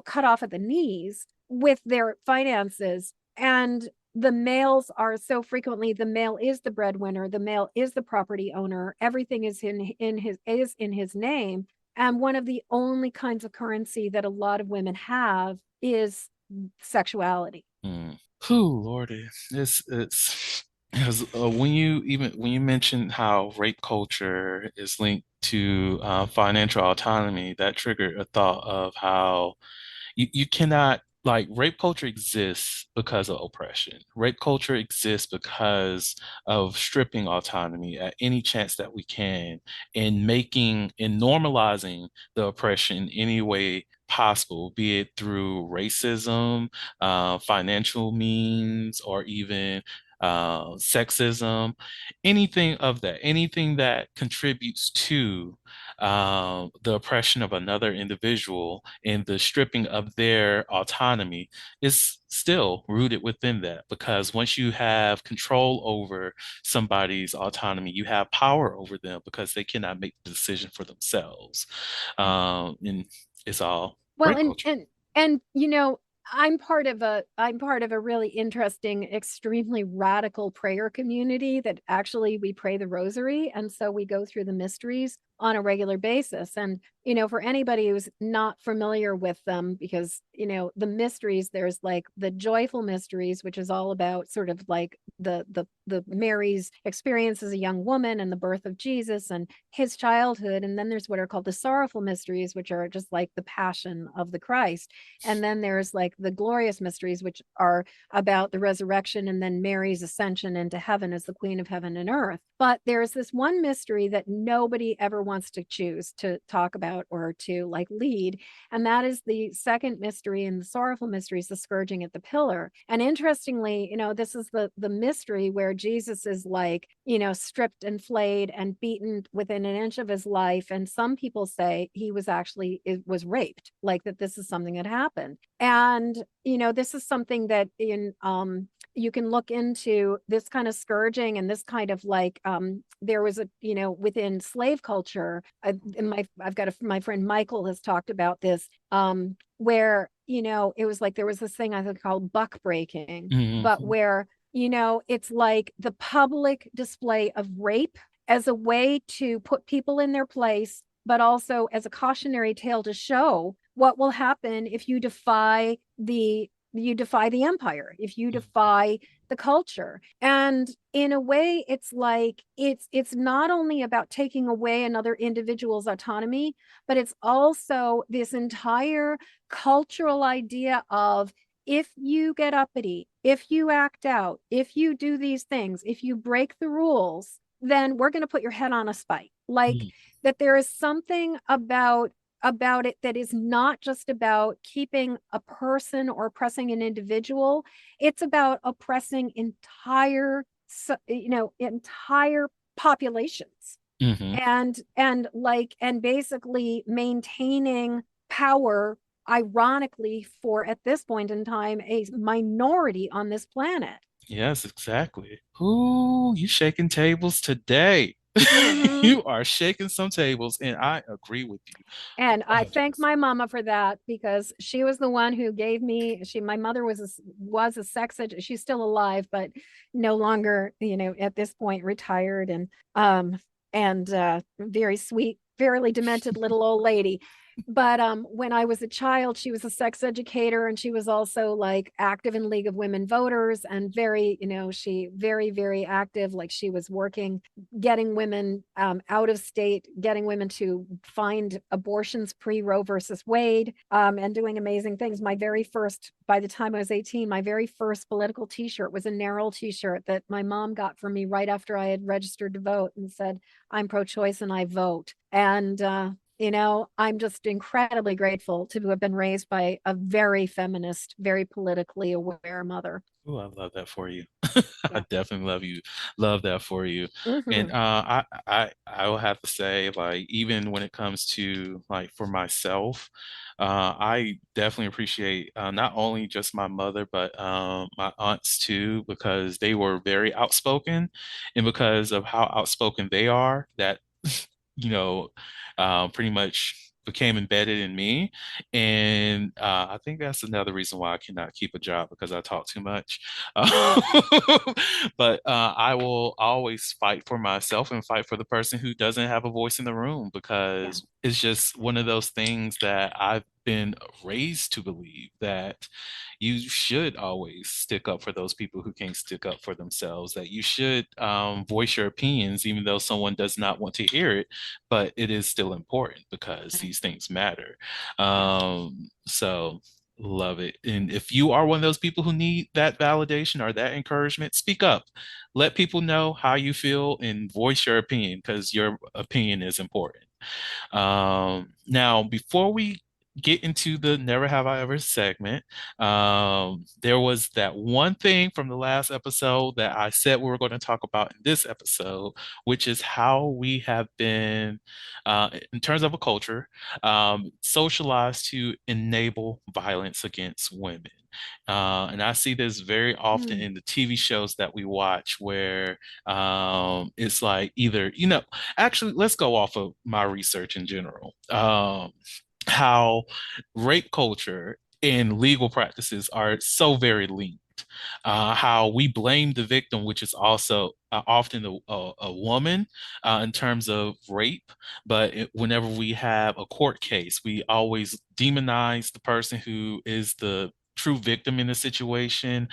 cut off at the knees with their finances. And the males are so frequently, the male is the breadwinner, the male is the property owner, everything is in his name. And one of the only kinds of currency that a lot of women have is sexuality. Mm. Whew, Lordy, it's because when you mentioned how rape culture is linked to financial autonomy, that triggered a thought of how you cannot, like, rape culture exists because of oppression. Rape culture exists because of stripping autonomy at any chance that we can, and normalizing the oppression in any way possible, be it through racism, financial means, or even sexism, anything that contributes to the oppression of another individual and the stripping of their autonomy is still rooted within that. Because once you have control over somebody's autonomy, you have power over them because they cannot make the decision for themselves. And it's all Well, rape and culture. and and I'm part of a really interesting, extremely radical prayer community that actually we pray the rosary, and so we go through the mysteries on a regular basis. And for anybody who's not familiar with them, because the mysteries, there's like the joyful mysteries, which is all about sort of like the Mary's experience as a young woman and the birth of Jesus and his childhood. And then there's what are called the sorrowful mysteries, which are just like the passion of the Christ. And then there's like the glorious mysteries, which are about the resurrection and then Mary's ascension into heaven as the queen of heaven and earth. But there's this one mystery that nobody ever wants to choose to talk about or to like lead. And that is the second mystery in the sorrowful mysteries, the scourging at the pillar. And interestingly, this is the mystery where Jesus is like, stripped and flayed and beaten within an inch of his life. And some people say he was actually, it was raped, like that this is something that happened. And, this is something that you can look into this kind of scourging and this kind of like there was a within slave culture. I've got my friend Michael has talked about this, where it was like there was this thing I think called buck breaking, but Mhm. where it's like the public display of rape as a way to put people in their place, but also as a cautionary tale to show what will happen if you defy the empire, if you defy the culture. And in a way, it's like it's not only about taking away another individual's autonomy, but it's also this entire cultural idea of, if you get uppity, if you act out, if you do these things, if you break the rules, then we're going to put your head on a spike. Like Mhm. that there is something about about it that is not just about keeping a person or oppressing an individual. It's about oppressing entire populations, Hmm. and basically maintaining power, ironically, for at this point in time a minority on this planet. Yes, exactly. Ooh, you shaking tables today. Hmm. You are shaking some tables, and I agree with you And I thank 100%. my mama for that, because she was the one who gave me, my mother was a she's still alive, but no longer, at this point retired, and very sweet, fairly demented little old lady. But when I was a child, she was a sex educator, and she was also like active in League of Women Voters, and very, she very, very active. Like, she was working, getting women out of state, getting women to find abortions pre Roe versus Wade, and doing amazing things. By the time I was 18, my very first political t-shirt was a narrow t-shirt that my mom got for me right after I had registered to vote, and said, "I'm pro-choice and I vote." And I'm just incredibly grateful to have been raised by a very feminist, very politically aware mother. Oh, I love that for you. I Yeah. definitely love that for you. And Hmm. I will have to say, like, even when it comes to like for myself, I definitely appreciate not only just my mother, but my aunts too, because they were very outspoken, and because of how outspoken they are, that you know, pretty much became embedded in me. And I think that's another reason why I cannot keep a job, because I talk too much. Uh, but I will always fight for myself and fight for the person who doesn't have a voice in the room, Yeah. because it's just one of those things that I've been raised to believe, that you should always stick up for those people who can't stick up for themselves, that you should voice your opinions, even though someone does not want to hear it, but it is still important because Right. these things matter. Yeah. So love it. And if you are one of those people who need that validation or that encouragement, speak up. Let people know how you feel and voice your opinion, because your opinion is important. Now, before we get into the Never Have I Ever segment, there was that one thing from the last episode that I said we were going to talk about in this episode, which is how we have been, in terms of a culture, socialized to enable violence against women. And I see this very often Mm. in the TV shows that we watch, where it's like either, actually, let's go off of my research in general. How rape culture and legal practices are so very linked. How we blame the victim, which is also often a woman, in terms of rape. But whenever we have a court case, we always demonize the person who is the true victim in the situation,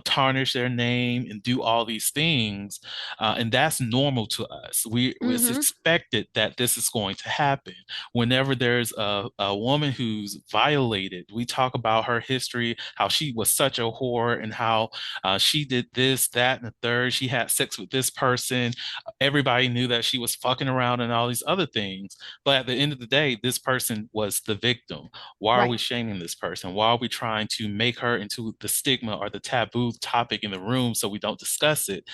tarnish their name, and do all these things. And that's normal to us. It's Hmm. expected that this is going to happen. Whenever there's a woman who's violated, we talk about her history, how she was such a whore, and how she did this, that, and the third. She had sex with this person. Everybody knew that she was fucking around and all these other things. But at the end of the day, this person was the victim. Why are we Right. shaming this person? Why are we trying to make her into the stigma or the taboo topic in the room so we don't discuss it?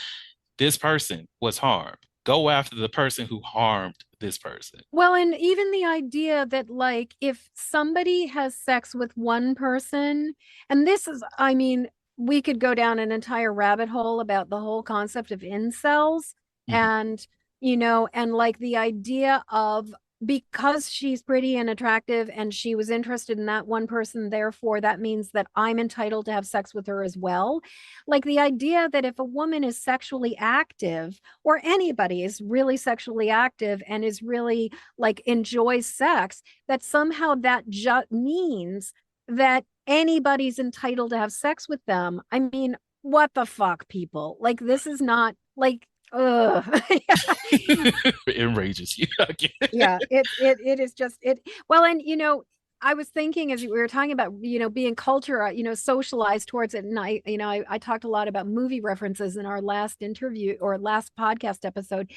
This person was harmed. Go after the person who harmed this person. Well, and even the idea that, like, if somebody has sex with one person, and this is, I mean, we could go down an entire rabbit hole about the whole concept of incels, Mhm. and, and like the idea of, because she's pretty and attractive and she was interested in that one person, therefore that means that I'm entitled to have sex with her as well. Like, the idea that if a woman is sexually active, or anybody is really sexually active and is really, like, enjoys sex, that somehow that just means that anybody's entitled to have sex with them. I mean, what the fuck, people? Like, this is not like, ugh. It enrages you. Yeah, it is just it. Well, and I was thinking, as we were talking about, being culture, socialized towards it, and I talked a lot about movie references in our last interview or last podcast episode,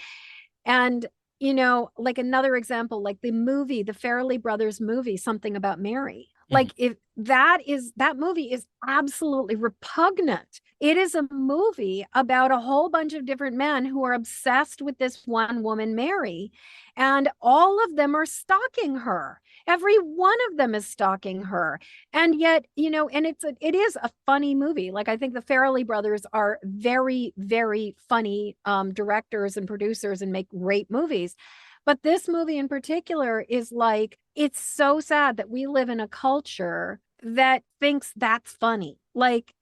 and like another example, like the movie, the Farrelly Brothers movie, Something About Mary. Mhm. Like if that movie is absolutely repugnant. It is a movie about a whole bunch of different men who are obsessed with this one woman, Mary, and all of them are stalking her. Every one of them is stalking her. And yet, and it is a funny movie. Like I think the Farrelly brothers are very, very funny directors and producers and make great movies. But this movie in particular is like, it's so sad that we live in a culture that thinks that's funny. Like,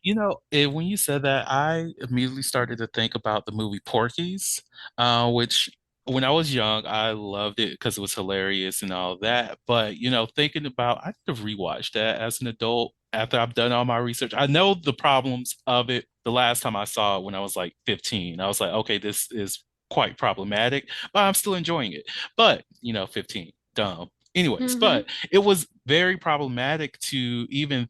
When you said that, I immediately started to think about the movie Porky's, which when I was young, I loved it because it was hilarious and all that. But, thinking about, I could have rewatched that as an adult after I've done all my research. I know the problems of it the last time I saw it when I was like 15. I was like, okay, this is quite problematic, but I'm still enjoying it. But, 15, dumb. Anyways, mm-hmm, but it was very problematic to even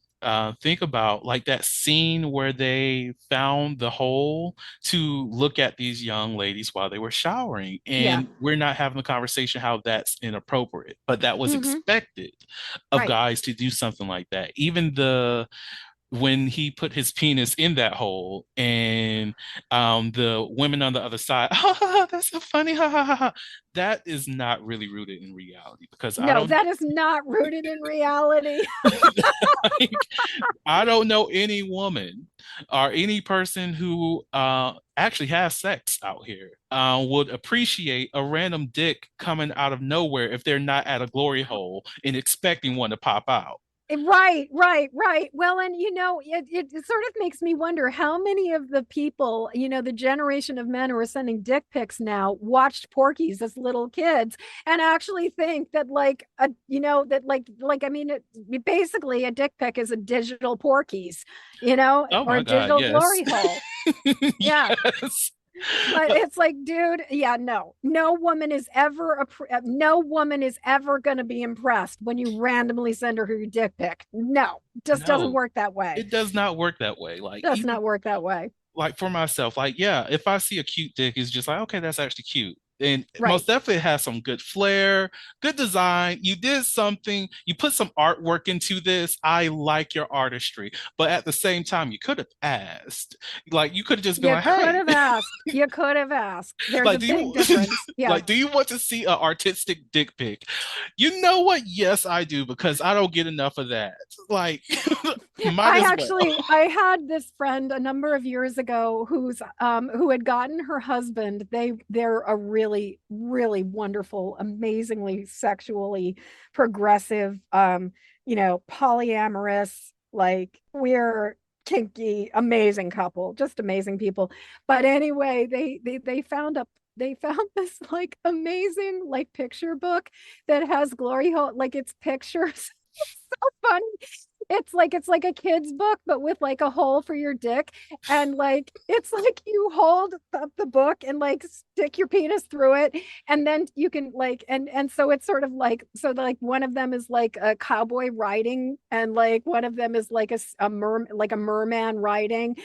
think about like that scene where they found the hole to look at these young ladies while they were showering. yeah, And we're not having a conversation how that's inappropriate, but that was mm-hmm, expected of right. guys to do something like that. Even the when he put his penis in that hole and the women on the other side, that's so funny, ha ha ha ha. That is not really rooted in reality because I No, don't that is not rooted in reality. like, I don't know any woman or any person who actually has sex out here would appreciate a random dick coming out of nowhere if they're not at a glory hole and expecting one to pop out. Right, right, right. Well, and it sort of makes me wonder how many of the people, the generation of men who are sending dick pics now watched Porky's as little kids and actually think that I mean, basically a dick pic is a digital Porky's, Oh or a my God, digital yes. glory hole. Yeah. Yes. But it's like, dude, yeah, no woman is ever no woman is ever going to be impressed when you randomly send her your dick pic. No, just doesn't No, work that way. it does not work that way. Like Does even not work that way. like for myself, like yeah, if I see a cute dick, it's just like okay, that's actually cute. And Right. most definitely has some good flair, good design. You did something, you put some artwork into this. I like your artistry. But at the same time, you could have asked. Like you could have just been You like, could hey, have asked. You could have asked. There's a like do big you difference. Yeah. like do you want to see an artistic dick pic? You know what? Yes, I do, because I don't get enough of that. Like might as well. I had this friend a number of years ago who had gotten her husband. They're a really, really wonderful, amazingly sexually progressive, polyamorous, like we're kinky, amazing couple, just amazing people. But anyway, they found this like amazing like picture book that has glory hole, like it's pictures. It's so funny. It's like a kid's book, but with like a hole for your dick. And like it's like you hold up the book and like stick your penis through it. And then you can like and so it's sort of like so like one of them is like a cowboy riding, and like one of them is like like a merman riding,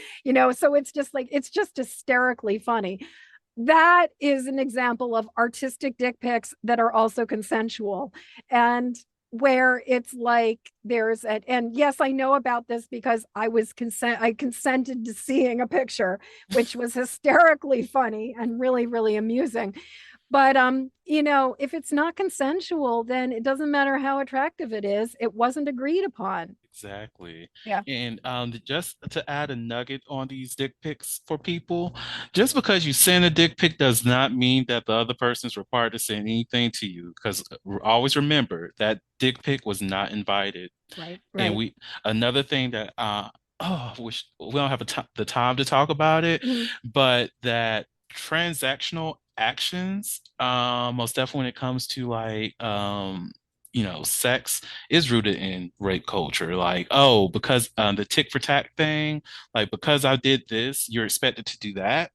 so it's just hysterically funny. That is an example of artistic dick pics that are also consensual, and where it's like and yes, I know about this because I consented to seeing a picture, which was hysterically funny and really, really amusing. But if it's not consensual, then it doesn't matter how attractive it is. It wasn't agreed upon. Exactly. Yeah. And just to add a nugget on these dick pics for people, just because you send a dick pic does not mean that the other person is required to send anything to you. Because always remember that dick pic was not invited. Right, And right. another thing that wish we don't have the time to talk about it, Mhm. but that transactional actions, most definitely when it comes to like sex is rooted in rape culture. Like, oh, because the tick for tack thing, like because I did this, you're expected to do that.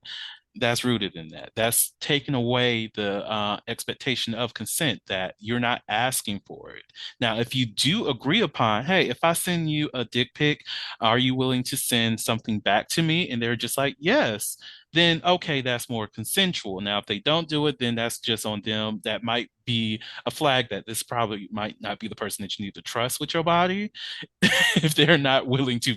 That's rooted in that. That's taking away the expectation of consent that you're not asking for it. Now, if you do agree upon, hey, if I send you a dick pic, are you willing to send something back to me? And they're just like, yes, then okay, that's more consensual. Now, if they don't do it, then that's just on them. That might be a flag that this probably might not be the person that you need to trust with your body if they're not willing to,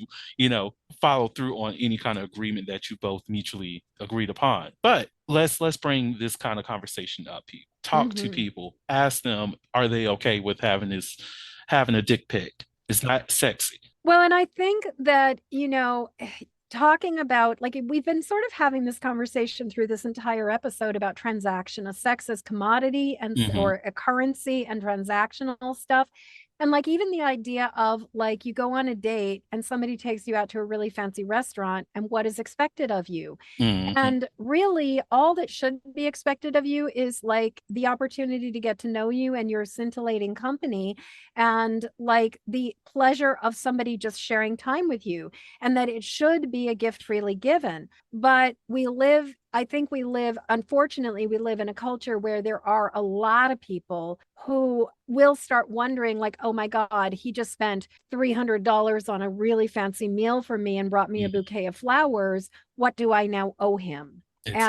follow through on any kind of agreement that you both mutually agreed upon. But let's bring this kind of conversation up. People talk to Hmm. people, ask them, are they okay with having a dick pic? It's not sexy. Well, and I think that, talking about, like, we've been sort of having this conversation through this entire episode about transaction of sex as commodity and Hmm. or a currency and transactional stuff. And like even the idea of like you go on a date and somebody takes you out to a really fancy restaurant and what is expected of you. Hmm. And really, all that should be expected of you is like the opportunity to get to know you and your scintillating company, and like the pleasure of somebody just sharing time with you, and that it should be a gift freely given. But I think unfortunately, we live in a culture where there are a lot of people who will start wondering, like, oh my God, he just spent $300 on a really fancy meal for me and brought me a Hmm. bouquet of flowers. What do I now owe him? Exactly.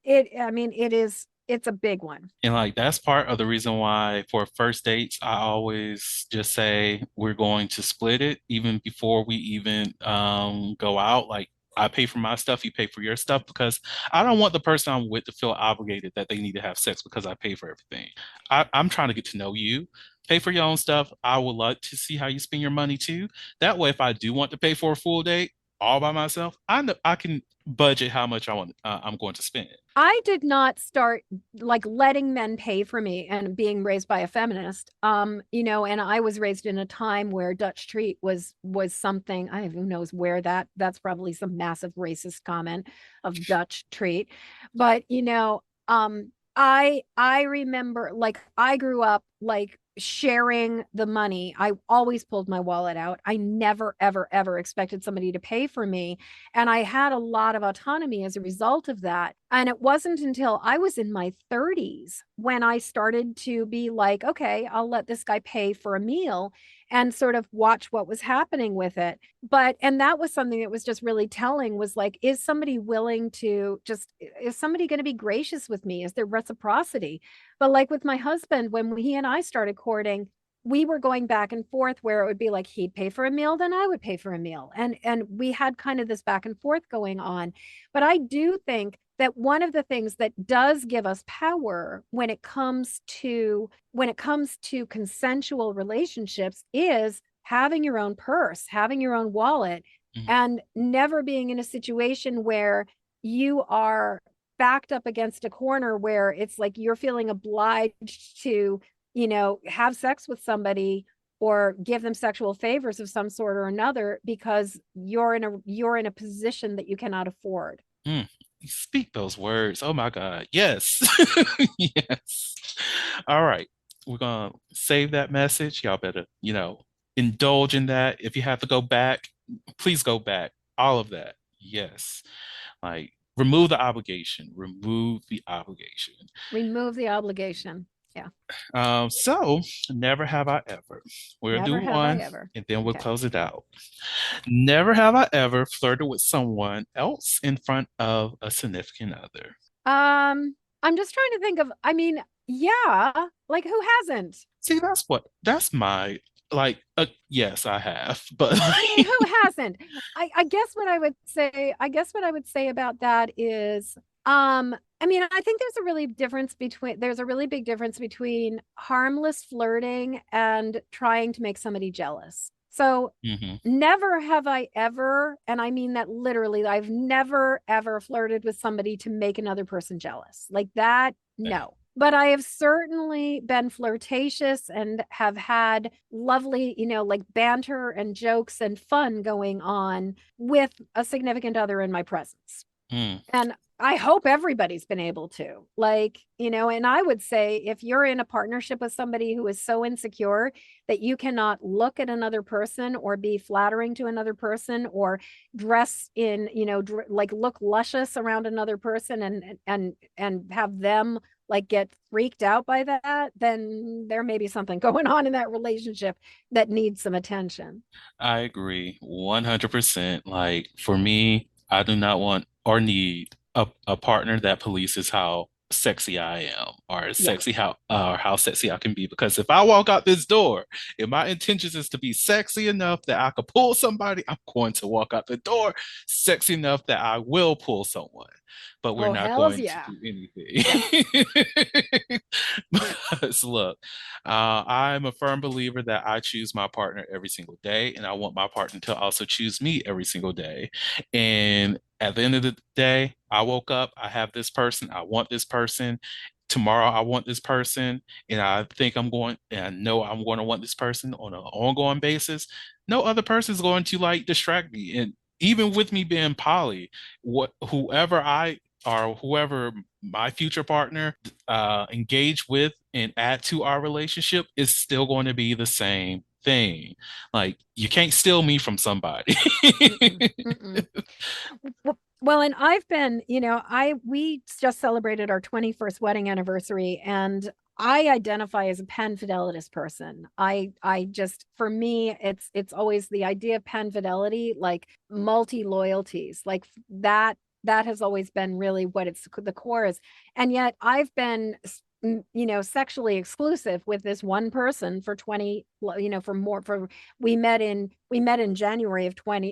And I mean, it's a big one. And like that's part of the reason why for first dates, I always just say we're going to split it even before we even go out. Like I pay for my stuff, you pay for your stuff because I don't want the person I'm with to feel obligated that they need to have sex because I pay for everything. I'm trying to get to know you. Pay for your own stuff. I would like to see how you spend your money too. That way, if I do want to pay for a full date all by myself, I know I can budget how much I'm going to spend. I did not start like letting men pay for me, and being raised by a feminist. And I was raised in a time where Dutch treat was something. Who knows where that's probably some massive racist comment of Dutch treat. But I remember, like, I grew up like sharing the money. I always pulled my wallet out. I never ever ever expected somebody to pay for me, and I had a lot of autonomy as a result of that. And it wasn't until I was in my 30s when I started to be like, okay, I'll let this guy pay for a meal and sort of watch what was happening with it. And that was something that was just really telling, was like, is somebody willing to just, is somebody going to be gracious with me? Is there reciprocity? But like with my husband, when he and I started courting, we were going back and forth where it would be like he'd pay for a meal, then I would pay for a meal. And we had kind of this back and forth going on. But I do think that one of the things that does give us power when it comes to consensual relationships is having your own purse, having your own wallet, Mm. and never being in a situation where you are backed up against a corner where it's like you're feeling obliged to, have sex with somebody or give them sexual favors of some sort or another because you're in a position that you cannot afford. Mm. Speak those words. Oh my God. Yes. Yes. All right. We're gonna save that message. Y'all better, indulge in that. If you have to go back, please go back. All of that. Yes. Like remove the obligation. Remove the obligation. Remove the obligation. Yeah. So never have I ever. We'll do Never have I one ever. and then we'll Okay. close it out. Never have I ever flirted with someone else in front of a significant other. I'm just trying to think of, I mean, yeah, like who hasn't? See, that's my yes, I have, but I mean, who hasn't? I guess what I would say about that is, I mean, I think there's a really big difference between harmless flirting and trying to make somebody jealous. So hmm. never have I ever, and I mean that literally, I've never ever flirted with somebody to make another person jealous. Like that, no. But I have certainly been flirtatious and have had lovely, like banter and jokes and fun going on with a significant other in my presence. Mm. And I hope everybody's been able to, like, and I would say if you're in a partnership with somebody who is so insecure that you cannot look at another person or be flattering to another person or dress in, like look luscious around another person and have them like get freaked out by that, then there may be something going on in that relationship that needs some attention. I agree 100%. Like for me, I do not want or need a partner that polices how sexy I am or Yeah. sexy how sexy I can be. Because if I walk out this door, if my intentions is to be sexy enough that I could pull somebody, I'm going to walk out the door sexy enough that I will pull someone. But we're Oh, not hells going to yeah. do anything. Because look, I'm a firm believer that I choose my partner every single day, and I want my partner to also choose me every single day. And at the end of the day, I woke up, I have this person, I want this person. Tomorrow, I want this person, and I know I'm going to want this person on an ongoing basis. No other person is going to like distract me. And even with me being poly, whoever my future partner engage with and add to our relationship is still going to be the same thing. Like you can't steal me from somebody. Mm-mm, mm-mm. Well, and I've been, we just celebrated our 21st wedding anniversary, and I identify as a pen fidelitous person. I just, for me, it's always the idea of pen fidelity, like multi loyalties, like that has always been really what it's the core is. And yet I've been sexually exclusive with this one person for 20, for more, for we met in January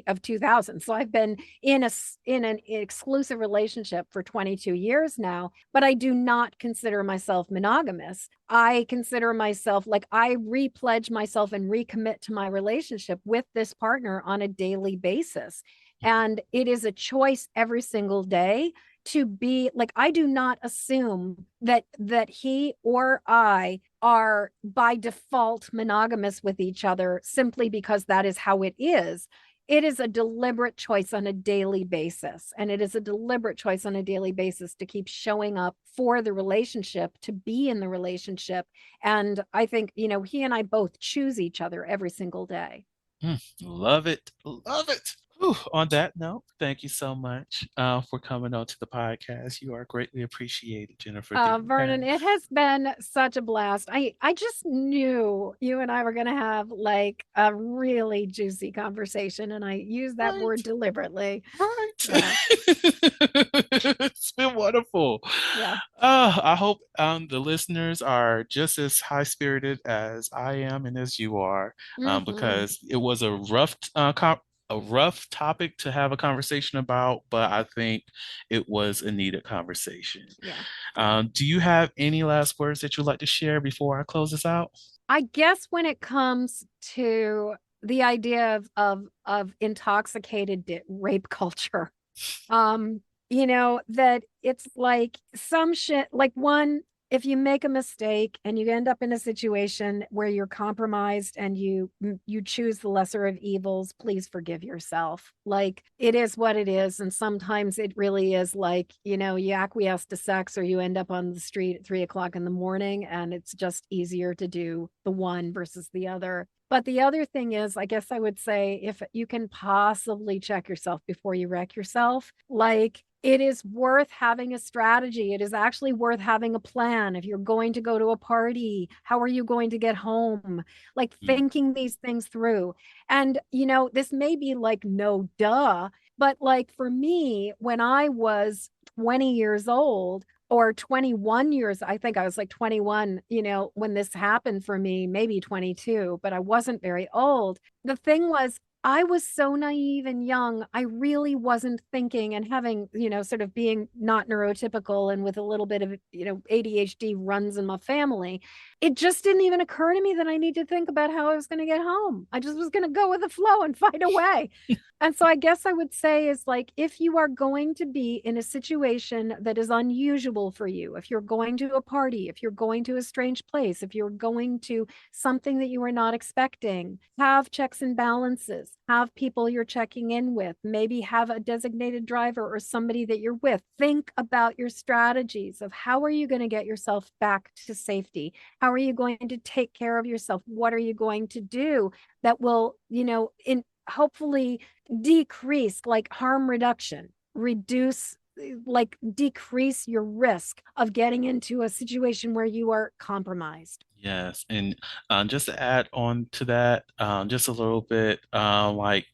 of 2000. So I've been in an exclusive relationship for 22 years now, but I do not consider myself monogamous. I consider myself like I repledge myself and recommit to my relationship with this partner on a daily basis. And it is a choice every single day to be like, I do not assume that he or I are by default monogamous with each other simply because that is how it is. It is a deliberate choice on a daily basis. And it is a deliberate choice on a daily basis to keep showing up for the relationship, to be in the relationship. And I think, he and I both choose each other every single day. Love it. Love it. Whew. On that note, thank you so much for coming on to the podcast. You are greatly appreciated, Jennifer. Do you have? Vernon, it has been such a blast. I just knew you and I were going to have like a really juicy conversation, and I use that word Right. deliberately. Right. Yeah, It's been wonderful. yeah. I hope the listeners are just as high spirited as I am and as you are, Hmm. because it was a rough topic to have a conversation about, but I think it was a needed conversation. Yeah, yeah. Do you have any last words that you'd like to share before I close this out? I guess when it comes to the idea of intoxicated rape culture, that it's like some shit, like one, if you make a mistake and you end up in a situation where you're compromised and you choose the lesser of evils, please forgive yourself. Like it is what it is, and sometimes it really is like, you acquiesce to sex or you end up on the street at 3 o'clock in the morning, and it's just easier to do the one versus the other. But the other thing is, I guess I would say if you can possibly check yourself before you wreck yourself, like it is worth having a strategy. It is actually worth having a plan. If you're going to go to a party, how are you going to get home? Like Mm, thinking these things through. And, this may be like, no, duh. But like for me, when I was 20 years old, or 21 years, I think I was like 21, when this happened for me, maybe 22, but I wasn't very old. The thing was, I was so naive and young. I really wasn't thinking, and having, sort of being not neurotypical and with a little bit of, ADHD runs in my family. It just didn't even occur to me that I need to think about how I was going to get home. I just was going to go with the flow and find a way. And so I guess I would say is like, if you are going to be in a situation that is unusual for you, if you're going to a party, if you're going to a strange place, if you're going to something that you are not expecting, have checks and balances. space, have people you're checking in with, maybe have a designated driver or somebody that you're with. Think about your strategies of how are you going to get yourself back to safety? How are you going to take care of yourself? What are you going to do that will, hopefully decrease, like harm reduction, reduce, like decrease your risk of getting into a situation where you are compromised. Yes, and just to add on to that, just a little bit, like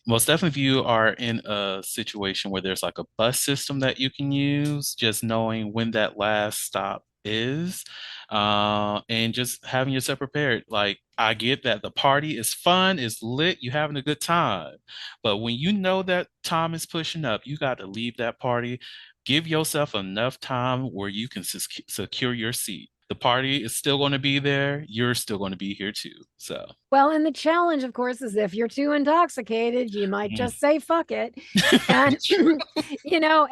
most definitely, if you are in a situation where there's like a bus system that you can use, just knowing when that last stop is, and just having yourself prepared. Like I get that the party is fun, is lit, you're having a good time, but when you know that time is pushing up, you got to leave that party. Give yourself enough time where you can secure your seat. The party is still going to be there. You're still going to be here too. So, Well, and the challenge, of course, is if you're too intoxicated, you might mm. just say fuck it. And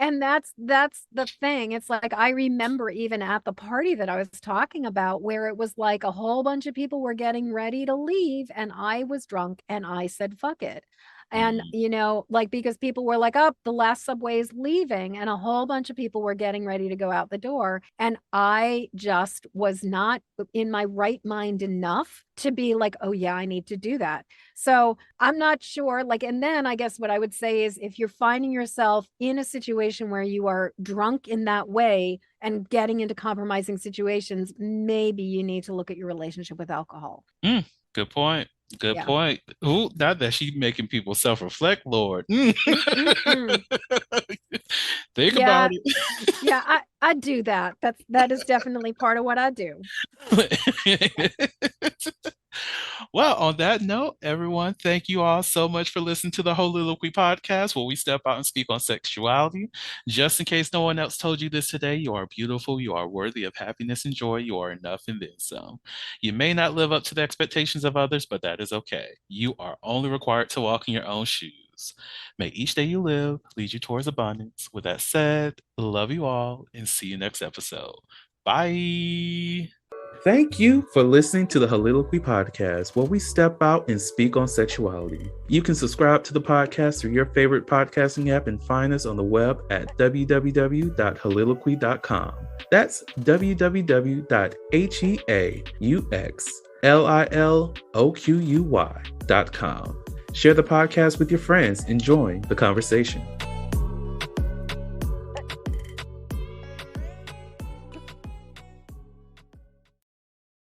and that's the thing. It's like I remember even at the party that I was talking about where it was like a whole bunch of people were getting ready to leave and I was drunk and I said fuck it. And, Mm. like because people were like, oh, the last subway is leaving. And a whole bunch of people were getting ready to go out the door. And I just was not in my right mind enough to be like, oh, yeah, I need to do that. So I'm not sure. Like, and then I guess what I would say is if you're finding yourself in a situation where you are drunk in that way and getting into compromising situations, maybe you need to look at your relationship with alcohol. Mm. Good point. Good Yeah. point. Ooh, now that she's making people self-reflect, Lord. Mm. Mm-mm-mm. Think Yeah. about it. Yeah, I do that. That is definitely part of what I do. Well, on that note, everyone, thank you all so much for listening to the Holiloquy podcast, where we step out and speak on sexuality. Just in case no one else told you this today, you are beautiful, you are worthy of happiness and joy, you are enough and then some. You may not live up to the expectations of others, but that is okay. You are only required to walk in your own shoes. May each day you live lead you towards abundance. With that said, love you all and see you next episode. Bye. Thank you for listening to the Holiloquy podcast, where we step out and speak on sexuality. You can subscribe to the podcast through your favorite podcasting app and find us on the web at www.holiloquy.com. That's www.heauxliloquy.com. Share the podcast with your friends and join the conversation.